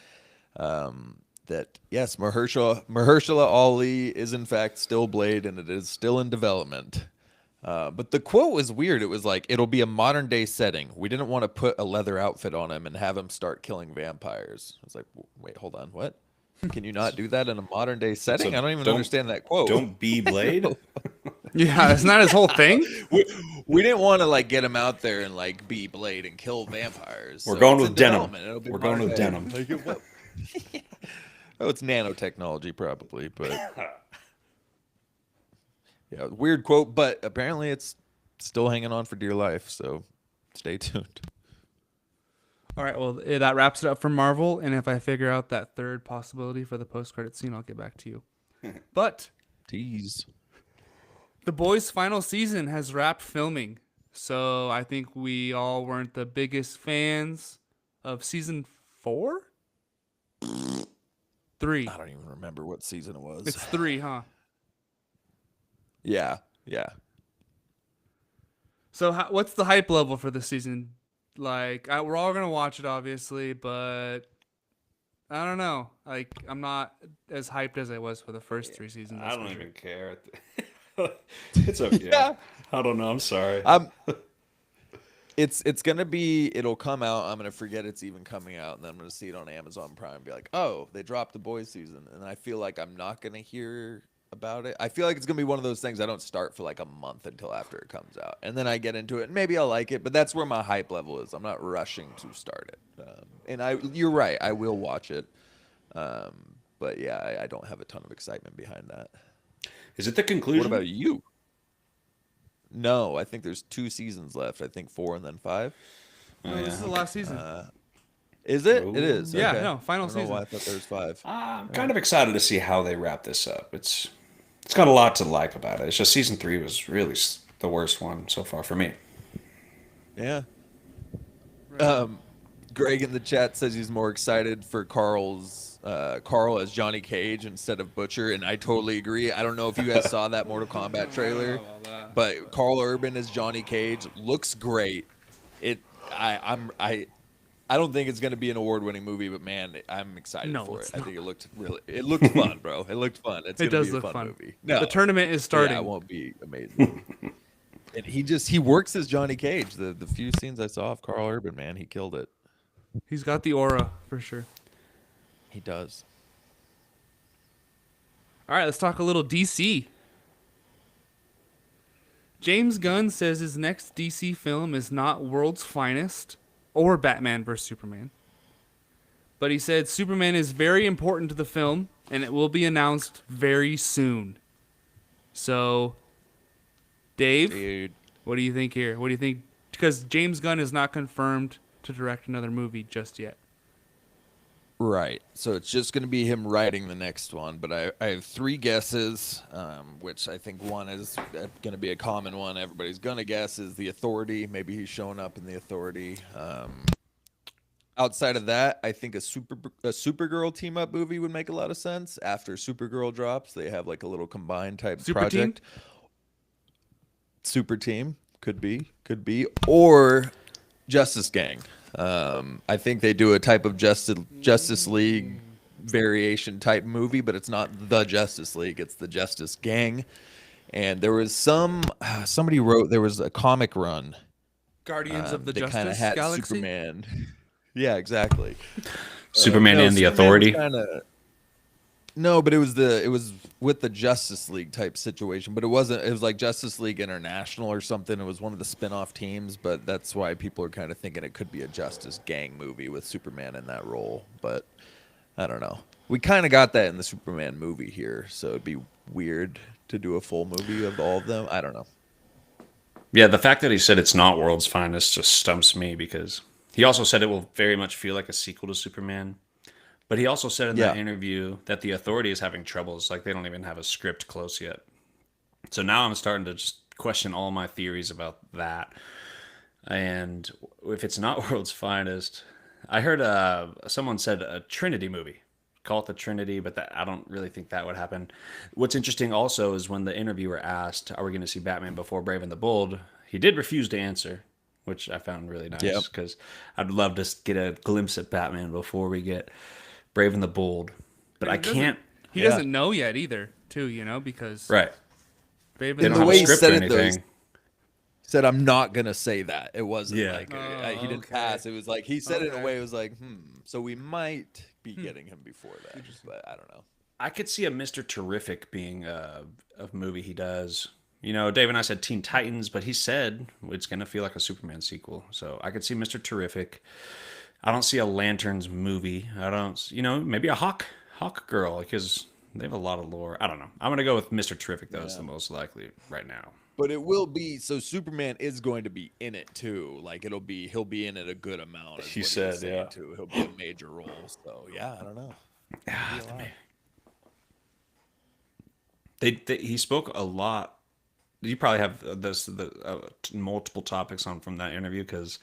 that yes, Mahershala Ali is in fact still Blade, and it is still in development. But the quote was weird. It was like, "It'll be a modern day setting. We didn't want to put a leather outfit on him and have him start killing vampires." I was like, "Wait, hold on, what?" Can you not do that in a modern day setting?
So
I don't even
don't-
understand that quote.
Don't be Blade.
Yeah, isn't that his whole thing?
we didn't want to like get him out there and like be Blade and kill vampires.
We're
so
going
it's
with
in
denim.
development. It'll be
We're going
modern
with
day.
denim.
Like, what? Oh, it's nanotechnology probably, but yeah, weird quote. But apparently it's still hanging on for dear life. So stay tuned.
All right, well, that wraps it up for Marvel. And if I figure out that third possibility for the post-credit scene, I'll get back to you. But
Tease.
The Boys' final season has wrapped filming. So I think we all weren't the biggest fans of season 4? 3.
I don't even remember what season it was.
It's 3, huh?
Yeah.
So what's the hype level for this season? Like, we're all going to watch it, obviously, but I don't know. Like, I'm not as hyped as I was for the first 3 seasons.
I
that's
don't
for sure.
even care. It's okay.
Yeah.
I don't know. I'm sorry.
It's gonna be. It'll come out. I'm gonna forget it's even coming out, and then I'm gonna see it on Amazon Prime and be like, "Oh, they dropped the Boys season," and I feel like I'm not gonna hear about it. I feel like it's gonna be one of those things I don't start for like a month until after it comes out, and then I get into it, and maybe I'll like it. But that's where my hype level is. I'm not rushing to start it. You're right. I will watch it. But yeah, I don't have a ton of excitement behind that.
Is it the conclusion?
What about you? No, I think there's 2 seasons left. I think 4 and then 5.
No, this is the last season.
Is it?
Ooh.
It is.
Yeah,
okay.
no, final
I don't know
season.
why I thought there was 5.
I'm kind of excited to see how they wrap this up. It's got a lot to like about it. It's just season 3 was really the worst one so far for me.
Yeah. Greg in the chat says he's more excited for Carl as Johnny Cage instead of Butcher, and I totally agree. I don't know if you guys saw that Mortal Kombat trailer, but Carl Urban as Johnny Cage looks great. I don't think it's going to be an award-winning movie, but man, I'm excited for it. I think it looked fun, bro. It looked fun. It's
It
going
does
to be a
look
fun
fun.
movie. No,
The tournament is starting.
Yeah, it won't be amazing. And he works as Johnny Cage. The few scenes I saw of Carl Urban, man, he killed it.
He's got the aura for sure.
He does.
All right, let's talk a little DC. James Gunn says his next DC film is not World's Finest or Batman vs. Superman. But he said Superman is very important to the film, and it will be announced very soon. So, Dave,
Dude.
what do you think here? What do you think? Because James Gunn is not confirmed to direct another movie just yet.
Right. So it's just going to be him writing the next one. But I have 3 guesses, which I think one is going to be a common one. Everybody's going to guess is The Authority. Maybe he's showing up in The Authority. Outside of that, I think a Supergirl team-up movie would make a lot of sense. After Supergirl drops, they have like a little combined type
Super
project. Super Team. Could be. Or Justice Gang. I think they do a type of Justice League variation type movie, but it's not the Justice League, it's the Justice Gang. And there was somebody wrote there was a comic run.
Guardians of the
that kinda
Justice
had
Galaxy?
Superman. Yeah, exactly.
Superman and the
Superman
Authority.
No, but it was with the Justice League type situation, but it wasn't. It was like Justice League International or something. It was one of the spin-off teams, but that's why people are kind of thinking it could be a Justice Gang movie with Superman in that role. But I don't know. We kind of got that in the Superman movie here, so it'd be weird to do a full movie of all of them. I don't know.
Yeah, the fact that he said it's not World's Finest just stumps me because he also said it will very much feel like a sequel to Superman. But he also said in that interview that the Authority is having troubles. Like, they don't even have a script close yet. So now I'm starting to just question all my theories about that. And if it's not World's Finest, I heard someone said a Trinity movie. Call it the Trinity, but I don't really think that would happen. What's interesting also is when the interviewer asked, are we going to see Batman before Brave and the Bold? He did refuse to answer, which I found really nice because I'd love to get a glimpse at Batman before we get Brave and the Bold. But I can't.
He doesn't know yet either, too, because
Right.
Brave
They
and
don't
the
have a
he
script
said
or
it, though,
anything.
said I'm not gonna say that. It wasn't
Yeah.
like
Oh,
he didn't
okay.
pass. It was like he said it in a
Okay.
way. It was like, so we might be getting him before that. But I don't know.
I could see a Mr. Terrific being a movie he does. You know, Dave and I said Teen Titans, but he said it's going to feel like a Superman sequel. So I could see Mr. Terrific. I don't see a Lanterns movie. I don't, maybe a Hawk Girl, because they have a lot of lore. I don't know. I'm going to go with Mr. Terrific, though. It's the most likely right now.
But it will be, so Superman is going to be in it too. Like he'll be in it a good amount.
He said, yeah.
Too. He'll be a major role. So yeah, I don't know.
He spoke a lot. You probably have multiple topics from that interview, because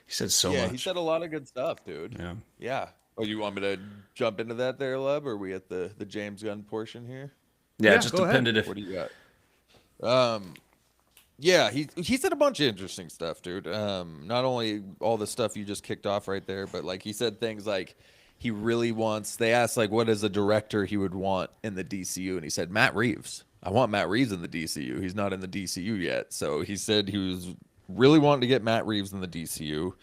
he said so much.
Yeah, he said a lot of good stuff, dude.
Yeah.
Yeah. Oh, you want me to jump into that there, Lub? Or are we at the James Gunn portion here?
Yeah, it just depended if.
What do you got? Yeah, he said a bunch of interesting stuff, dude. Not only all the stuff you just kicked off right there, but like he said things like he really wants. They asked like what is a director he would want in the DCU, and he said Matt Reeves. I want Matt Reeves in the DCU. He's not in the DCU yet, so he said he was really wanting to get Matt Reeves in the DCU.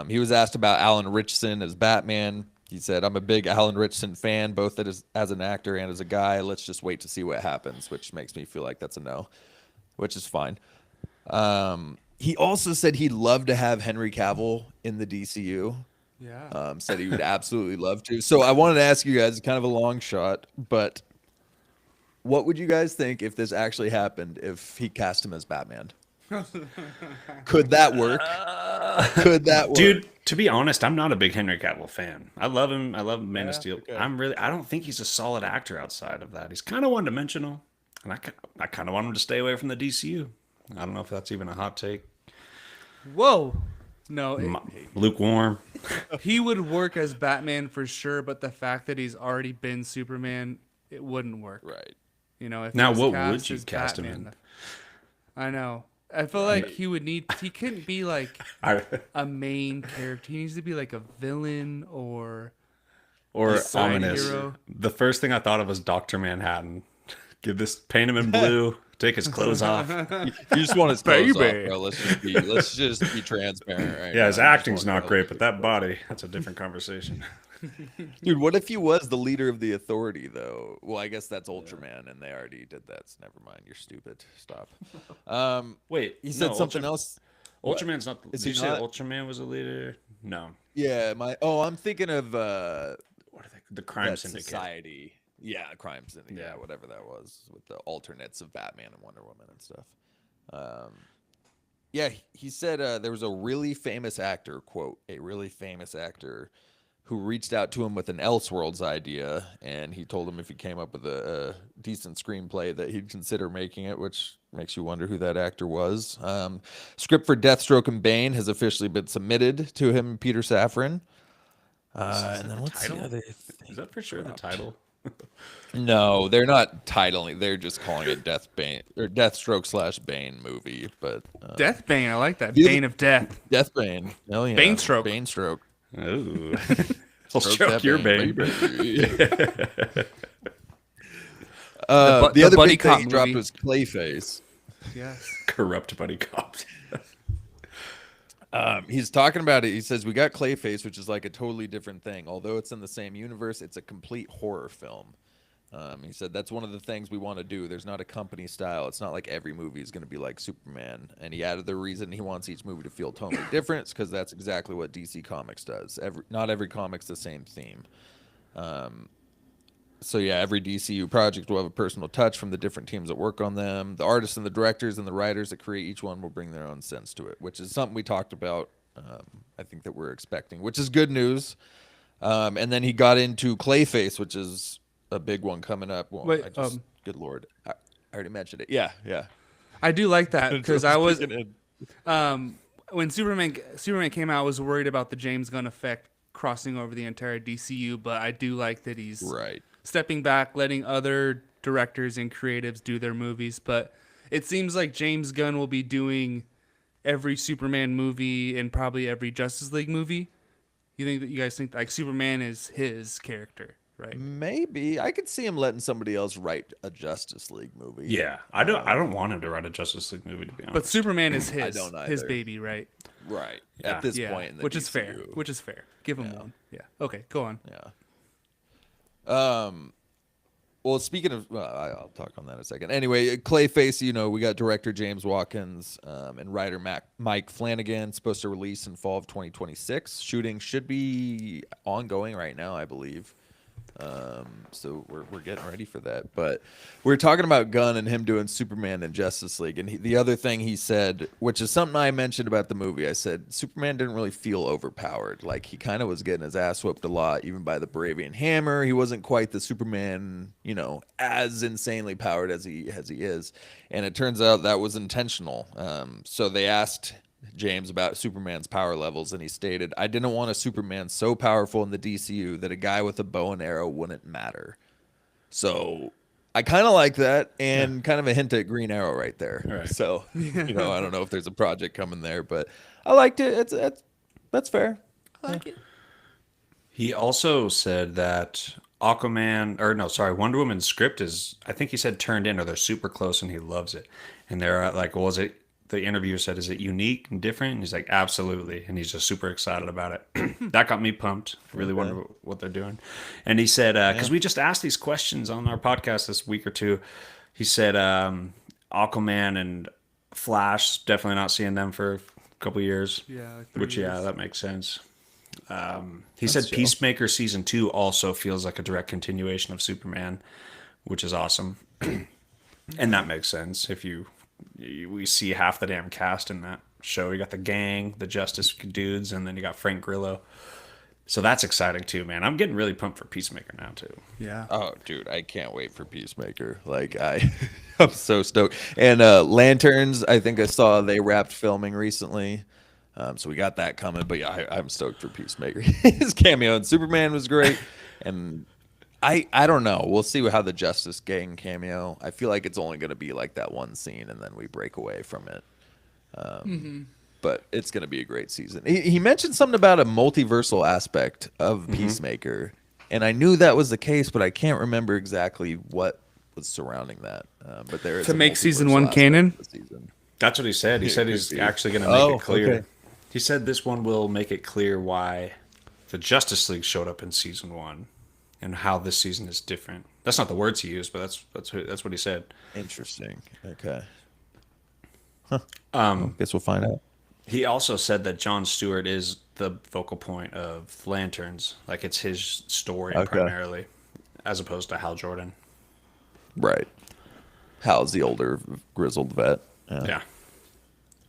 He was asked about Alan Ritchson as Batman. He said, I'm a big Alan Ritchson fan, both as an actor and as a guy. Let's just wait to see what happens, which makes me feel like that's a no, which is fine. He also said he'd love to have Henry Cavill in the DCU.
Yeah.
Said he would absolutely love to. So I wanted to ask you guys, kind of a long shot, but what would you guys think if this actually happened, if he cast him as Batman? Could that work? Could that work?
Dude, to be honest, I'm not a big Henry Cavill fan. I love him. I love Man of Steel.
okay.
I don't think he's a solid actor outside of that. He's kind of one-dimensional, and I kind of want him to stay away from the DCU. I don't know if that's even a hot take.
Whoa. No,
Lukewarm.
he would work as Batman for sure, but the fact that he's already been Superman, it wouldn't work.
Right.
You know, if
Now,
he was
what
cast
would you
as
cast him
Batman,
in?
I know. I feel like he couldn't be like a main character. He needs to be like a villain or side
ominous.
hero.
The first thing I thought of was Dr. Manhattan. Paint him in blue, take his clothes off.
You just want his clothes
Baby.
off, bro. Let's just be transparent, right?
Yeah, his
now.
acting's not great, but that body, that's a different conversation.
Dude, what if he was the leader of the Authority, though? Well, I guess that's Ultraman, and they already did that. So never mind. You're stupid. Stop.
Wait,
He said something else.
Ultraman's not.
Is
Did you
he
say
not?
Ultraman was a leader? No.
Yeah, I'm thinking of
What are they? The Crime
that
Syndicate.
society. Yeah, Crime Syndicate.
Yeah.
Yeah, whatever that was, with the alternates of Batman and Wonder Woman and stuff. Yeah, he said there was a really famous actor, quote, a really famous actor who reached out to him with an Elseworlds idea, and he told him if he came up with a decent screenplay that he'd consider making it, which makes you wonder who that actor was. Script for Deathstroke and Bane has officially been submitted to him, Peter Safran. And then what's the other thing?
Is that for sure the title?
No, they're not titling. They're just calling it Deathstroke / Bane movie. But
Death Bane, I like that.
You-
Bane of Death.
Death Bane. Hell yeah.
Bane Stroke.
Bane Stroke.
Ooh. I'll
Stroke
stroke
that
your
Bane,
Bane.
baby.
The
The other
buddy
big thing
cop
he dropped
movie.
was Clayface.
Yes.
Corrupt buddy cops.
He's talking about it. He says, we got Clayface, which is like a totally different thing. Although it's in the same universe, it's a complete horror film. He said, that's one of the things we want to do. There's not a company style. It's not like every movie is going to be like Superman. And he added the reason he wants each movie to feel totally different because that's exactly what DC Comics does. Not every comic's the same theme. So yeah, every DCU project will have a personal touch from the different teams that work on them. The artists and the directors and the writers that create each one will bring their own sense to it, which is something we talked about. I think that we're expecting, which is good news. And then he got into Clayface, which is a big one coming up. Well,
Wait,
good Lord. I already mentioned it. Yeah.
I do like that because I was
Speaking
when Superman came out, I was worried about the James Gunn effect crossing over the entire DCU, but I do like that he's
right.
stepping back, letting other directors and creatives do their movies. But it seems like James Gunn will be doing every Superman movie and probably every Justice League movie. You guys think like Superman is his character, right?
Maybe I could see him letting somebody else write a Justice League movie.
Yeah, I don't want him to write a Justice League movie, to be honest.
But Superman is
I don't
his
either.
baby, right?
Right.
Yeah.
At this
Yeah,
point in the
which is fair.
DCU.
Which is fair. Give him one. Yeah. Okay, go on.
Yeah. Well, speaking of, I'll talk on that in a second. Anyway, Clayface, we got director James Watkins and writer Mike Flanagan supposed to release in fall of 2026. Shooting should be ongoing right now, I believe. So we're getting ready for that. But we're talking about Gunn and him doing Superman and Justice League. And the other thing he said, which is something I mentioned about the movie, I said Superman didn't really feel overpowered. Like he kind of was getting his ass whooped a lot, even by the Bravian Hammer. He wasn't quite the Superman, as insanely powered as he is. And it turns out that was intentional. So they asked James about Superman's power levels, and he stated, "I didn't want a Superman so powerful in the DCU that a guy with a bow and arrow wouldn't matter." So I kind of like that, and kind of a hint at Green Arrow right there.
Right.
So I don't know if there's a project coming there, but I liked it. That's fair.
I like it.
He also said that Wonder Woman's script is, I think he said, turned in, or they're super close, and he loves it. And they're like, well, the interviewer said, is it unique and different? And he's like, absolutely. And he's just super excited about it. That got me pumped. I really wonder what they're doing. And he said, because we just asked these questions on our podcast this week or two, he said, Aquaman and Flash, definitely not seeing them for a couple years.
Yeah, like 3
Which,
years.
that makes sense. He said Peacemaker season 2 also feels like a direct continuation of Superman, which is awesome. And that makes sense. If we see half the damn cast in that show. You got the gang, the Justice dudes, and then you got Frank Grillo. So that's exciting too, man. I'm getting really pumped for Peacemaker now too.
Yeah.
Oh, dude, I can't wait for Peacemaker. Like I'm so stoked. And Lanterns, I think I saw they wrapped filming recently. So we got that coming. But yeah, I'm stoked for Peacemaker. His cameo in Superman was great. And I don't know. We'll see how the Justice Gang cameo. I feel like it's only going to be like that one scene, and then we break away from it. But it's going to be a great season. He mentioned something about a multiversal aspect of Peacemaker, and I knew that was the case, but I can't remember exactly what was surrounding that. But there is
To
a
make season
multiversal
1
aspect
canon?
of the season.
That's what he said. He said he's actually going to make it clear. Okay. He said this one will make it clear why the Justice League showed up in season 1. And how this season is different. That's not the words he used, but that's what he said.
Interesting. Okay. Huh. Guess we'll find out.
He also said that Jon Stewart is the focal point of Lanterns, like it's his story primarily, as opposed to Hal Jordan.
Right. Hal's the older grizzled vet.
Yeah.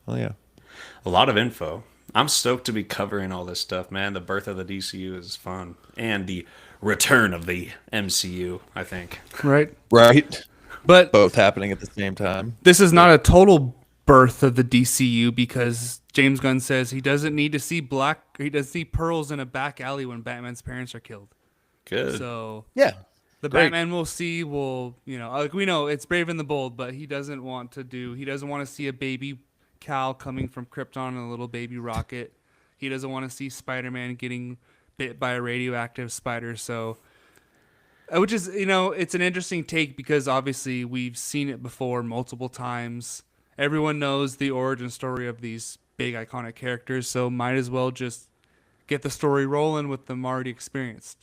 Oh yeah.
A lot of info. I'm stoked to be covering all this stuff, man. The birth of the DCU is fun, and the return of the MCU, I think.
Right.
But both happening at the same time.
This is not a total birth of the DCU because James Gunn says he doesn't need to see pearls in a back alley when Batman's parents are killed.
Good.
So
yeah,
the Batman we'll see will, like we know it's Brave and the Bold, but he doesn't want to see a baby Cal coming from Krypton and a little baby Rocket. He doesn't want to see Spider-Man getting bit by a radioactive spider. So, which is, it's an interesting take because obviously we've seen it before multiple times. Everyone knows the origin story of these big iconic characters, so might as well just get the story rolling with them already experienced,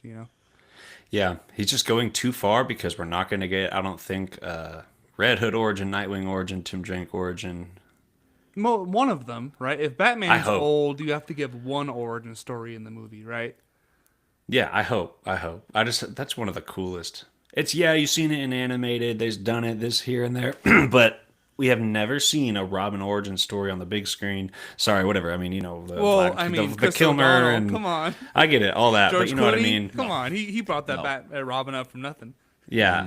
Yeah, he's just going too far because we're not going to get, I don't think, Red Hood origin, Nightwing origin, Tim Drake origin.
One of them, right? If Batman's old, you have to give one origin story in the movie, right?
Yeah, I hope. That's one of the coolest. You've seen it in animated, they've done it this here and there, but we have never seen a Robin origin story on the big screen. Sorry, whatever. I mean, the Kilmer and
come on.
I get it, all that,
George
but you know
Clooney,
what I mean.
Come on, he brought that Robin up from nothing.
Yeah,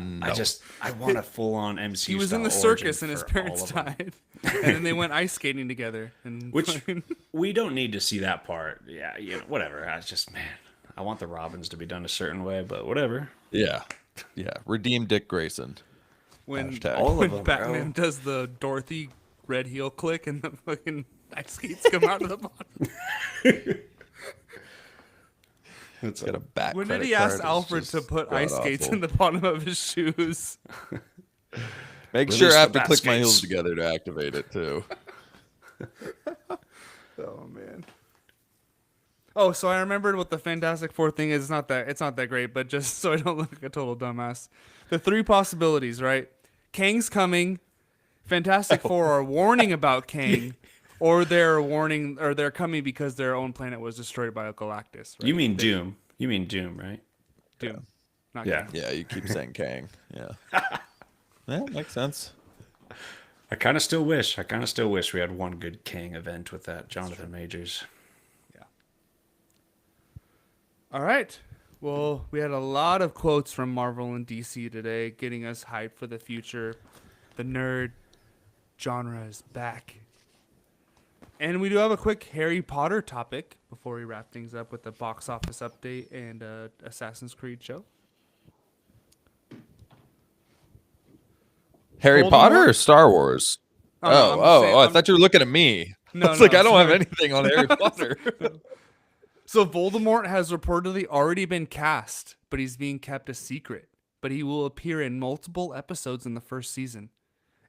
I want a full-on MCU.
He was in the circus and his parents died, and then they went ice skating together.
Which we don't need to see that part. Yeah, whatever. I want the Robins to be done a certain way, but whatever.
Yeah. Redeem Dick Grayson.
When
them,
Batman does the Dorothy red heel click and the fucking ice skates come out of the bottom.
It's got a back.
When did he ask Alfred to put ice skates in the bottom of his shoes?
Make sure I have to click my heels together to activate it too.
Oh man. Oh, so I remembered what the Fantastic Four thing is. It's not that great, but just so I don't look like a total dumbass. The three possibilities, right? Kang's coming. Fantastic Four are warning about Kang, or they're coming because their own planet was destroyed by a Galactus. Right?
You mean Doom? You mean Doom, right?
Doom, not
Yeah.
Kang.
Yeah, you keep saying Kang. Yeah. Yeah, makes sense.
I kind of still wish we had one good Kang event with that Jonathan Majors.
All right. Well, we had a lot of quotes from Marvel and DC today, getting us hyped for the future. The nerd genre is back. And we do have a quick Harry Potter topic before we wrap things up with the box office update and Assassin's Creed show.
Harry
Voldemort?
Potter or Star Wars?
Oh, no, I'm just saying-
I thought you were looking at me.
No,
I was like,
no,
I don't have
sorry.
anything on Harry Potter.
So Voldemort has reportedly already been cast, but he's being kept a secret. But he will appear in multiple episodes in the first season.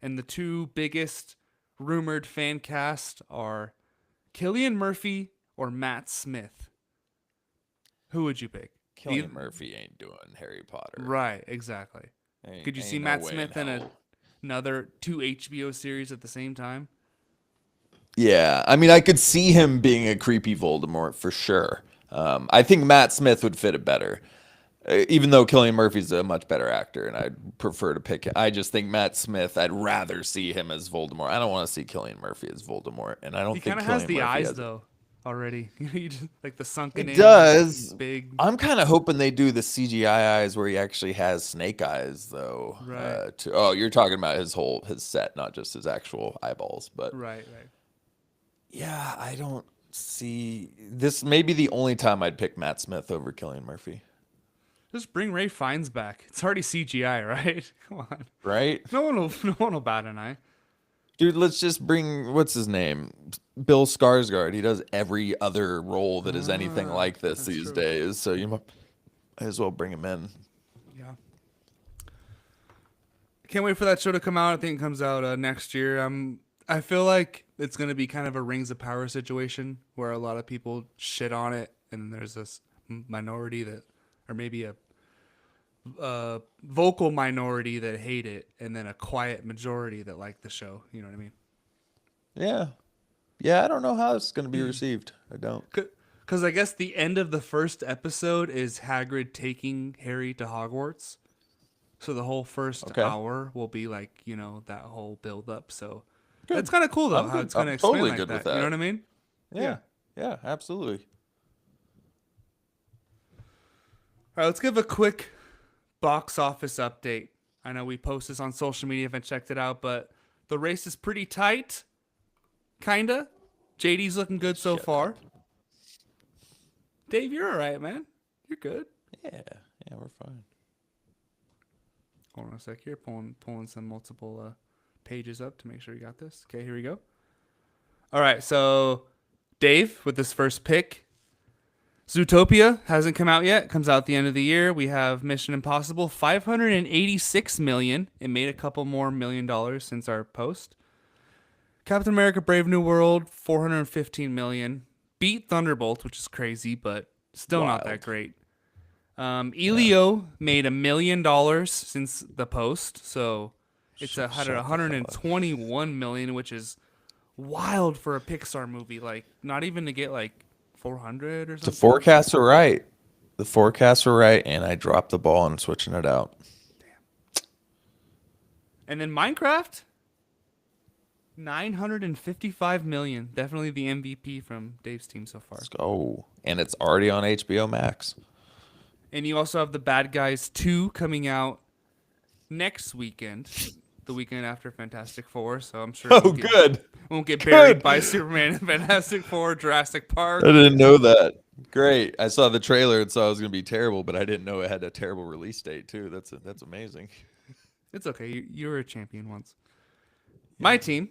And the two biggest rumored fan cast are Cillian Murphy or Matt Smith. Who would you pick?
Cillian Murphy ain't doing Harry Potter.
Right, exactly. Could you see
Ain't
Matt
no way
Smith
in
in
hell.
another two HBO series at the same time?
Yeah, I mean, I could see him being a creepy Voldemort for sure. I think Matt Smith would fit it better, even though Cillian Murphy's a much better actor, and I'd prefer to pick him. I just think Matt Smith, I'd rather see him as Voldemort. I don't want to see Cillian Murphy as Voldemort, and I don't
He
think
kind of
Cillian
has the
Murphy
eyes,
has-
though, already. He just, like the sunken
He
in,
does.
big.
I'm kind of hoping they do the CGI eyes where he actually has snake eyes, though.
Right.
You're talking about his set, not just his actual eyeballs. But
Right.
yeah, I don't see this. Maybe the only time I'd pick Matt Smith over Cillian Murphy,
Just bring Ray Fiennes back. It's already CGI, right? Come on.
right?
No one will bat an eye.
Dude, let's just bring what's his name, Bill Skarsgård. He does every other role that is anything like this these days. So you might as well bring him in.
Yeah. Can't wait for that show to come out. I think it comes out next year. I feel like it's going to be kind of a Rings of Power situation where a lot of people shit on it, and there's this minority that, or maybe a vocal minority that hate it, and then a quiet majority that like the show. You know what I mean?
Yeah, I don't know how it's going to be received. I don't.
Because I guess the end of the first episode is Hagrid taking Harry to Hogwarts. So the whole first hour will be like, that whole build up. So it's kind of cool, though, how it's going to explain
totally
like
good
that.
with that.
You know what I mean?
Yeah, absolutely.
All right, let's give a quick box office update. I know we post this on social media if I checked it out, but the race is pretty tight. Kinda. JD's looking good so far. Dave, you're all right, man. You're good.
Yeah, we're fine.
Hold on a sec here. Pulling some multiple pages up to make sure you got this. Okay, here we go. All right, so Dave with this first pick. Zootopia hasn't come out yet. Comes out at the end of the year. We have Mission Impossible, $586 million. It made a couple more $1 million since our post. Captain America: Brave New World, $415 million. Beat Thunderbolt, which is crazy, but still not that great. Elio made $1 million since the post, so it's had $121 million, which is wild for a Pixar movie. Like, not even to get like 400 or something.
The forecasts are right. And I dropped the ball on switching it out.
And then Minecraft, $955 million. Definitely the MVP from Dave's team so far.
Let's go. And it's already on HBO Max.
And you also have The Bad Guys 2 coming out next weekend, the weekend after Fantastic Four. So I'm sure won't get buried by Superman and Fantastic Four, Jurassic Park.
I didn't know that. Great. I saw the trailer and saw it was going to be terrible, but I didn't know it had a terrible release date too. That's amazing.
It's okay. You were a champion once. My team.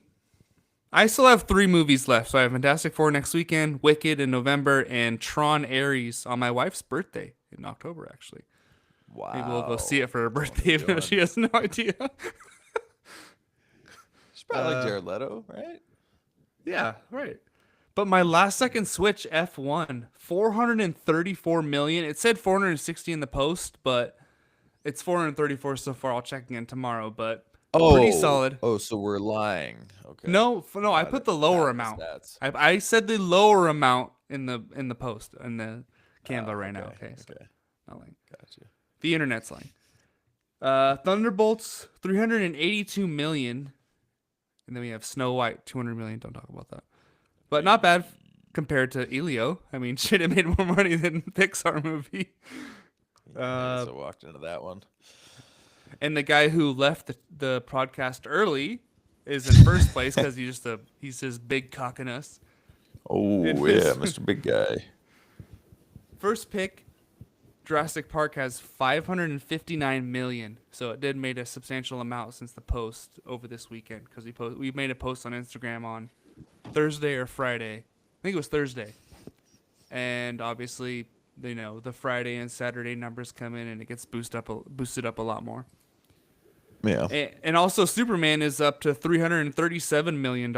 I still have 3 movies left. So I have Fantastic Four next weekend, Wicked in November, and Tron Ares on my wife's birthday in October, actually.
Wow.
Maybe we'll go see it for her birthday, even though she has no idea.
She's probably like Jared Leto, right?
Yeah, right. But my last second Switch F1, 434 million. It said 460 in the post, but it's 434 so far. I'll check again tomorrow, but pretty solid.
Oh, so we're lying. Okay.
No, I
Got
put
it.
the lower
Got the
amount.
stats.
I said the lower amount in the post in the Canva right now. Okay, so not lying.
Gotcha.
The internet's lying. Thunderbolts 382 million, and then we have Snow White 200 million. Don't talk about that, but not bad compared to Elio. I mean, shit, it made more money than Pixar movie.
So walked into that one.
And the guy who left the podcast early is in first place because he's just big cocking us.
Oh
It
yeah,
is-
Mr. Big Guy.
First pick, Jurassic Park has 559 million, so it did made a substantial amount since the post over this weekend because we made a post on Instagram on Thursday or Friday. I think it was Thursday, and obviously the Friday and Saturday numbers come in and it gets boosted up a lot more.
Yeah.
And also Superman is up to $337 million.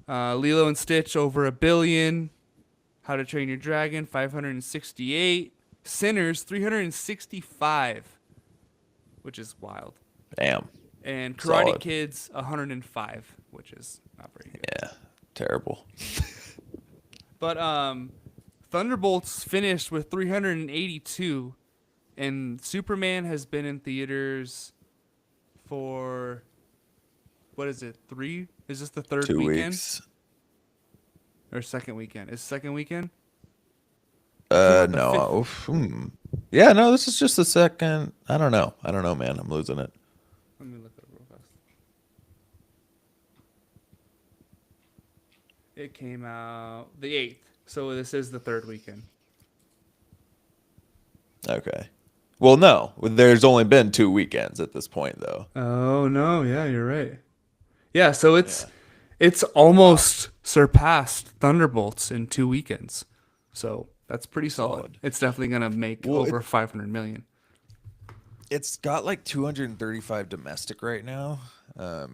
Lilo and Stitch over $1 billion. How to Train Your Dragon 568. Sinners 365, which is wild.
Damn.
And Karate
Solid.
Kids 105, which is not very good.
Yeah. Terrible.
But Thunderbolts finished with 382, and Superman has been in theaters for what is it? 3? Is this the third
2
weekend
weeks.
or second weekend? Is second weekend? out the
No. Yeah, no, this is just the second. I don't know, man. I'm losing it.
Let me look it up real fast. It came out the 8th, so this is the third weekend.
Okay. Well, no. There's only been 2 weekends at this point, though.
Oh no, yeah, you're right. Yeah, so it's almost surpassed Thunderbolts in 2 weekends. So that's pretty solid. It's definitely gonna make over 500 million.
It's got like 235 domestic right now.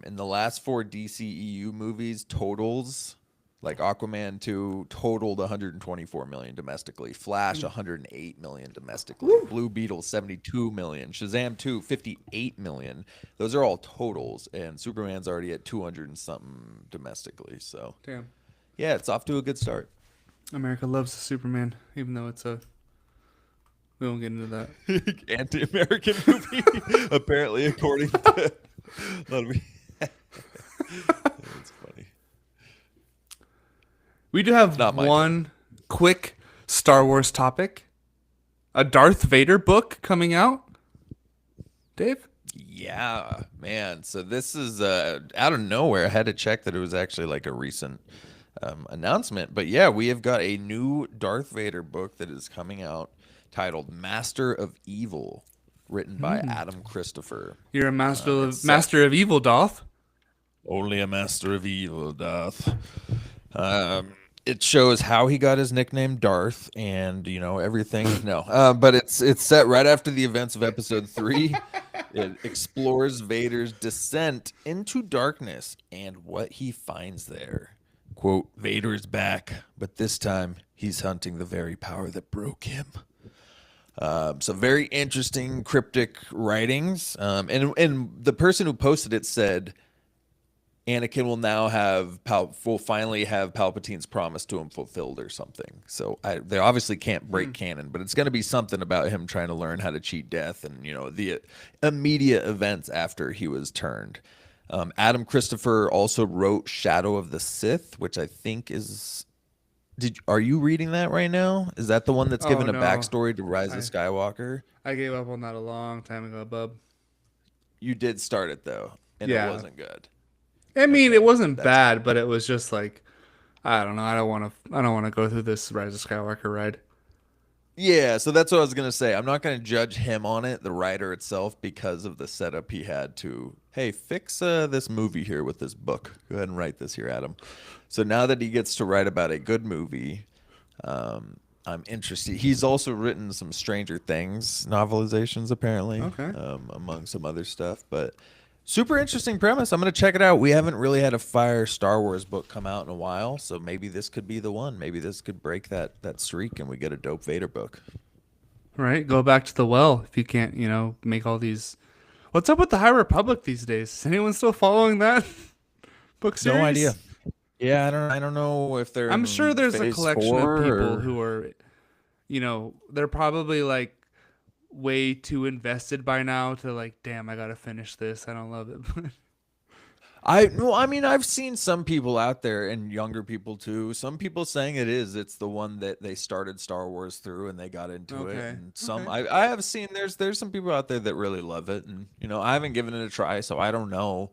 In the last 4 DCEU movies, totals like Aquaman 2 totaled 124 million domestically. Flash 108 million domestically. Blue Beetle 72 million. Shazam 2 58 million. Those are all totals, and Superman's already at 200 and something domestically. So
Damn.
yeah, it's off to a good start.
America loves Superman, even though it's a. We won't get into that.
Anti-American movie, apparently, according to a lot of It's funny.
We do have
Not my
one quick Star Wars topic. A Darth Vader book coming out. Dave?
Yeah, man. So this is out of nowhere. I had to check that it was actually like a recent announcement. But yeah, we have got a new Darth Vader book that is coming out titled Master of Evil, written by Adam Christopher.
You're a master of evil, Darth.
Only a master of evil, Darth. It shows how he got his nickname Darth, and everything. No, but it's set right after the events of Episode 3. It explores Vader's descent into darkness and what he finds there. Quote: Vader is back, but this time he's hunting the very power that broke him. So very interesting, cryptic writings. And the person who posted it said, Anakin will finally have Palpatine's promise to him fulfilled or something. So they obviously can't break canon, but it's going to be something about him trying to learn how to cheat death and, the immediate events after he was turned. Adam Christopher also wrote Shadow of the Sith, which I think is... Are you reading that right now? Is that the one that's given a
no.
backstory to Rise of Skywalker?
I gave up on that a long time ago, bub.
You did start it, though, and
Yeah.
it wasn't good.
I mean, it wasn't bad, but it was just like, I don't know. I don't want to go through this Rise of Skywalker ride.
Yeah, so that's what I was going to say. I'm not going to judge him on it, the writer itself, because of the setup he had to, hey, fix this movie here with this book. Go ahead and write this here, Adam. So now that he gets to write about a good movie, I'm interested. He's also written some Stranger Things novelizations, apparently,
Okay.
among some other stuff. But Super interesting premise. I'm gonna check it out. We haven't really had a fire Star Wars book come out in a while, so maybe this could be the one. Maybe this could break that streak, and we get a dope Vader book.
Right? Go back to the well if you can't, make all these. What's up with the High Republic these days? Is anyone still following that book series?
No idea. Yeah, I don't know if they're.
I'm sure there's a
phase
collection of
4
people
or-
who are, they're probably like way too invested by now to like, damn, I gotta finish this. I don't love it.
I mean, I've seen some people out there and younger people too. Some people saying it's the one that they started Star Wars through and they got into it.
Okay,
And some
okay.
I have seen there's some people out there that really love it, and I haven't given it a try, so I don't know.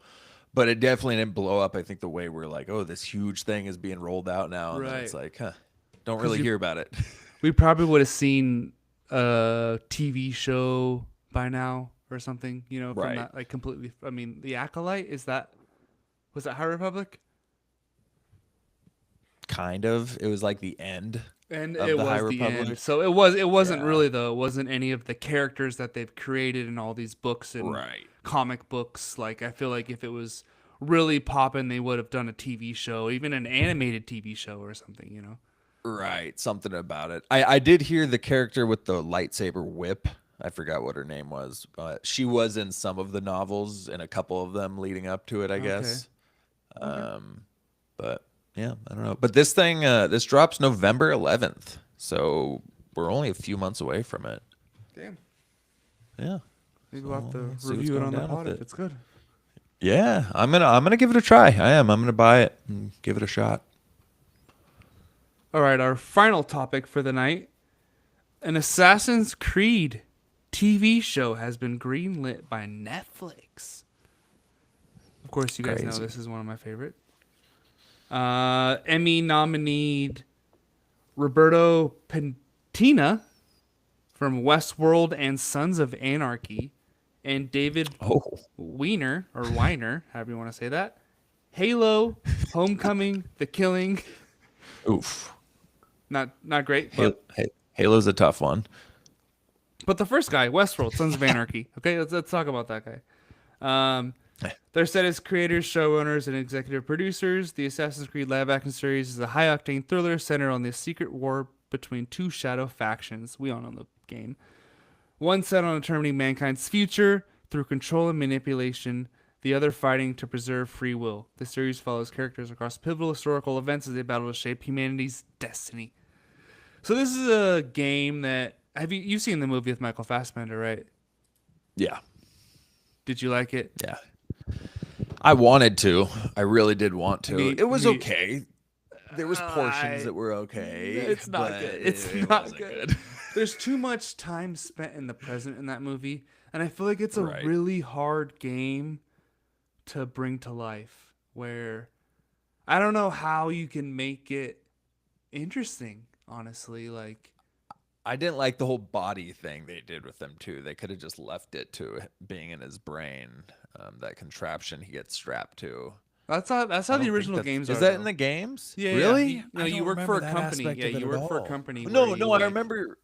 But it definitely didn't blow up. I think the way we're like, oh, this huge thing is being rolled out now, and then it's
Right.
like, don't really hear about it.
We probably would have seen a TV show by now or something, from
Right.
that, like completely. I mean, The Acolyte, was that High Republic?
Kind of. It was like the end.
And
Of
it
the
was
High
the
Republic?
end. So it wasn't
Yeah.
really though. It wasn't any of the characters that they've created in all these books and
Right.
comic books. Like I feel like if it was really popping, they would have done a TV show, even an animated TV show or something.
Right, something about it. I did hear the character with the lightsaber whip. I forgot what her name was, but she was in some of the novels and a couple of them leading up to it, I guess. But yeah, I don't know. But this thing, this drops November 11th, so we're only a few months away from it.
Damn.
Yeah,
Maybe we'll have to
let's see what's
review it
going
on the
down with
pod if
it.
it's good.
yeah. I'm gonna give it a try. I'm gonna buy it and give it a shot.
All right, our final topic for the night. An Assassin's Creed TV show has been greenlit by Netflix. Of course, you guys know
Crazy.
this is one of my favorite. Emmy nominee Roberto Pentina from Westworld and Sons of Anarchy, and David
Oh,
Weiner, however you want to say that. Halo, Homecoming, The Killing.
oof.
Not great, but
Halo's a tough one.
But the first guy, Westworld, Sons of Anarchy. Okay, let's talk about that guy. They're set as creators, showrunners, and executive producers. The Assassin's Creed live-action series is a high-octane thriller centered on the secret war between two shadow factions. We all know the game. One set on determining mankind's future through control and manipulation, the other fighting to preserve free will. The series follows characters across pivotal historical events as they battle to shape humanity's destiny. So this is a game that you've seen the movie with Michael Fassbender, right?
Yeah.
Did you like it?
Yeah. I wanted to. I really did want to. It was
me-
okay. There was portions that were okay.
It's not
but
good. It's
it
not
wasn't
good. There's too much time spent in the present in that movie, and I feel like it's a
Right.
really hard game to bring to life. Where I don't know how you can make it interesting. Honestly, like
I didn't like the whole body thing they did with them too. They could have just left it to being in his brain. That contraption he gets strapped to.
that's how
I
the
don't think
original
that's-
games
Is
are.
that
though.
in the games?
Yeah,
Really?
Yeah. No,
I
you
don't
work for a
remember that
company.
aspect
Yeah,
of it
you
at
work for a
all.
company.
No,
where
no,
you,
I
like-
remember.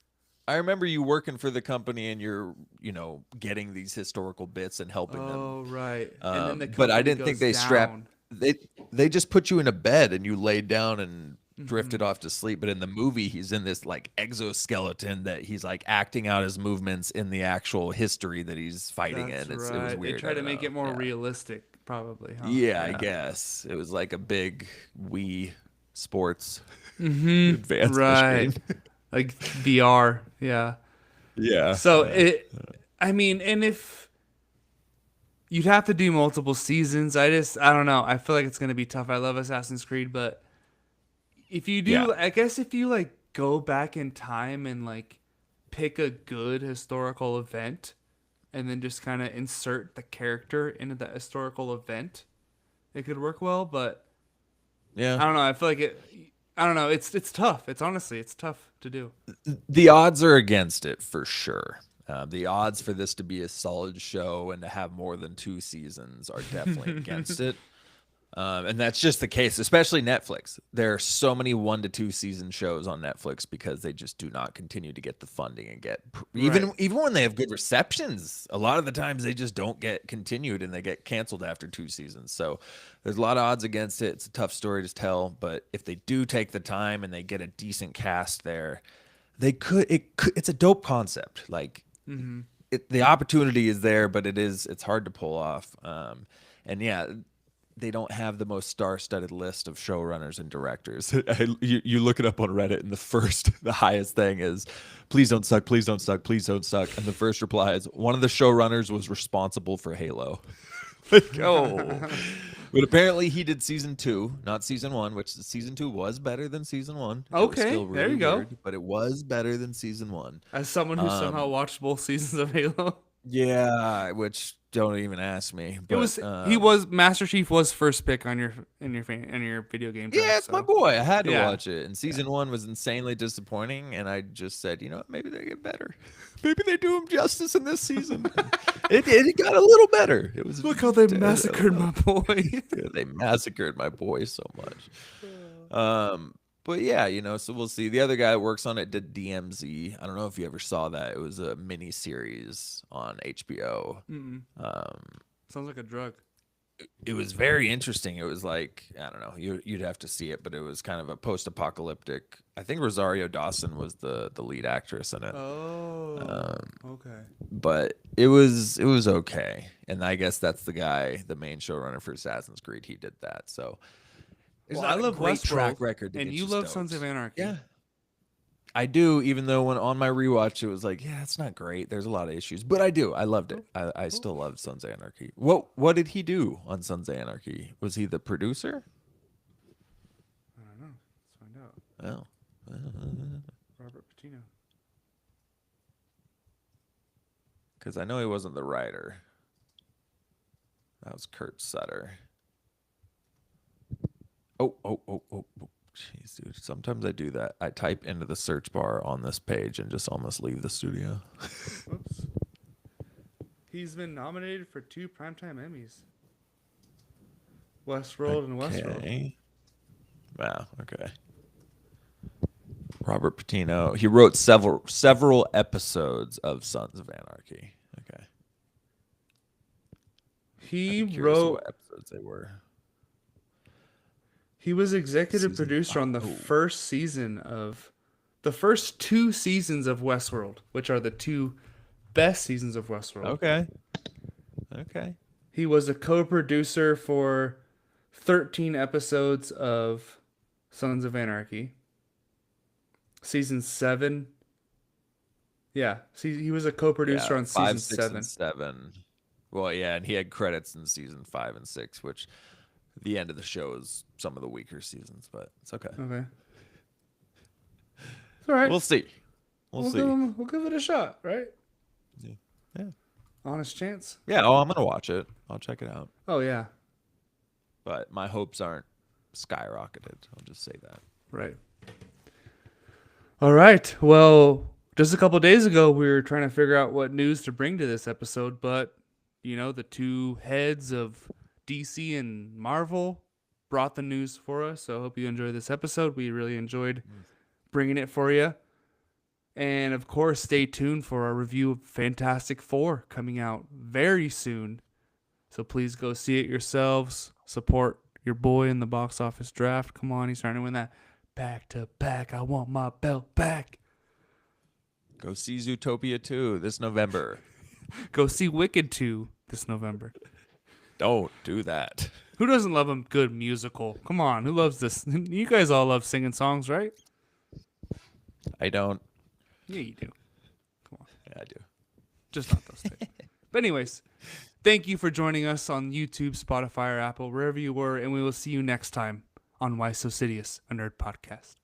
I remember you working for the company and you're, getting these historical bits and helping them.
Oh right. And then the
But I
company
didn't think
goes
they strapped.
down.
They just put you in a bed and you laid down and drifted
Mm-hmm.
off to sleep. But in the movie, he's in this like exoskeleton that he's like acting out his movements in the actual history that he's fighting
That's
in. It was
right.
weird.
They try
I
to
don't
make
know.
it more
Yeah.
realistic, probably. Huh?
Yeah, I guess it was like a big Wii Sports
Mm-hmm.
advanced
Right.
machine.
Like VR. Yeah.
Yeah.
So I mean, and if you'd have to do multiple seasons, I don't know. I feel like it's gonna be tough. I love Assassin's Creed, but if you do,
Yeah.
I guess if you like go back in time and like pick a good historical event, and then just kind of insert the character into that historical event, it could work well. But
yeah.
I don't know. I feel like it. I don't know. It's tough. It's tough to do.
The odds are against it for sure. The odds for this to be a solid show and to have more than 2 seasons are definitely against it. And that's just the case, especially Netflix. There are so many 1 to 2 season shows on Netflix because they just do not continue to get the funding and get even when they have good receptions. A lot of the times they just don't get continued and they get canceled after 2 seasons. So there's a lot of odds against it. It's a tough story to tell, but if they do take the time and they get a decent cast there, they could. It's a dope concept. Like the opportunity is there, but it's hard to pull off. And yeah. They don't have the most star-studded list of showrunners and directors. You look it up on Reddit, and the highest thing is, "Please don't suck, please don't suck, please don't suck." And the first reply is, "One of the showrunners was responsible for Halo." Like, oh, but apparently he did season 2, not season 1, which season 2 was better than season 1.
Okay,
still really
there you go.
weird, but it was better than season 1.
As someone who somehow watched both seasons of Halo.
Yeah, which don't even ask me. But,
Master Chief was first pick on your video game. Draft,
yeah, it's my boy. I had to
Yeah.
watch it. And season 1 was insanely disappointing, and I just said, you know what, maybe they get better. Maybe they do him justice in this season. it got a little better. It was
Look how they massacred my boy.
They massacred my boy so much. But yeah, so we'll see. The other guy that works on it did DMZ. I don't know if you ever saw that. It was a mini series on HBO.
Sounds like a drug.
It was very interesting. It was like, I don't know, you'd have to see it, but it was kind of a post-apocalyptic. I think Rosario Dawson was the lead actress in it.
Oh, okay.
But it was okay, and I guess that's the main showrunner for Assassin's Creed. He did that, so.
I love
great
Westworld,
track record,
and you love Sons of Anarchy.
Yeah, I do. Even though when on my rewatch, it was like, yeah, it's not great. There's a lot of issues, but I do. I loved it. I still love Sons of Anarchy. What did he do on Sons of Anarchy? Was he the producer?
I don't know. Let's find out.
Oh,
Robert Patino.
because I know he wasn't the writer. That was Kurt Sutter. Oh. Jeez, dude. Sometimes I do that. I type into the search bar on this page and just almost leave the studio.
Whoops. He's been nominated for 2 Primetime Emmys. Westworld and Westworld.
Wow, okay. Robert Patino. He wrote several episodes of Sons of Anarchy. Okay.
He
wrote what episodes they were.
He was executive
Season
producer on the first 2 seasons of Westworld, which are the 2 best seasons of Westworld.
Okay.
He was a co-producer for 13 episodes of Sons of Anarchy. Season 7. Yeah, he was a co-producer on
5,
season
6,
7.
and 7. Well, yeah, and he had credits in season 5 and 6, which the end of the show is some of the weaker seasons, but it's okay.
Okay. It's all right.
We'll see. We'll see.
We'll give it a shot, right?
Yeah.
Honest chance.
Yeah. Oh, I'm gonna watch it. I'll check it out.
Oh yeah.
But my hopes aren't skyrocketed. I'll just say that.
Right. All right. Well, just a couple of days ago, we were trying to figure out what news to bring to this episode, but the 2 heads of DC and Marvel brought the news for us. So I hope you enjoyed this episode. We really enjoyed bringing it for you. And of course, stay tuned for our review of Fantastic Four coming out very soon. So please go see it yourselves. Support your boy in the box office draft. Come on, he's trying to win that back to back. I want my belt back.
Go see Zootopia 2 this November.
Go see Wicked 2 this November.
Don't do that.
Who doesn't love a good musical? Come on, who loves this? You guys all love singing songs, right?
I don't.
Yeah, you do. Come on.
Yeah, I do.
Just not those 2. But anyways, thank you for joining us on YouTube, Spotify, or Apple, wherever you were, and we will see you next time on Why So Sidious, a Nerd Podcast.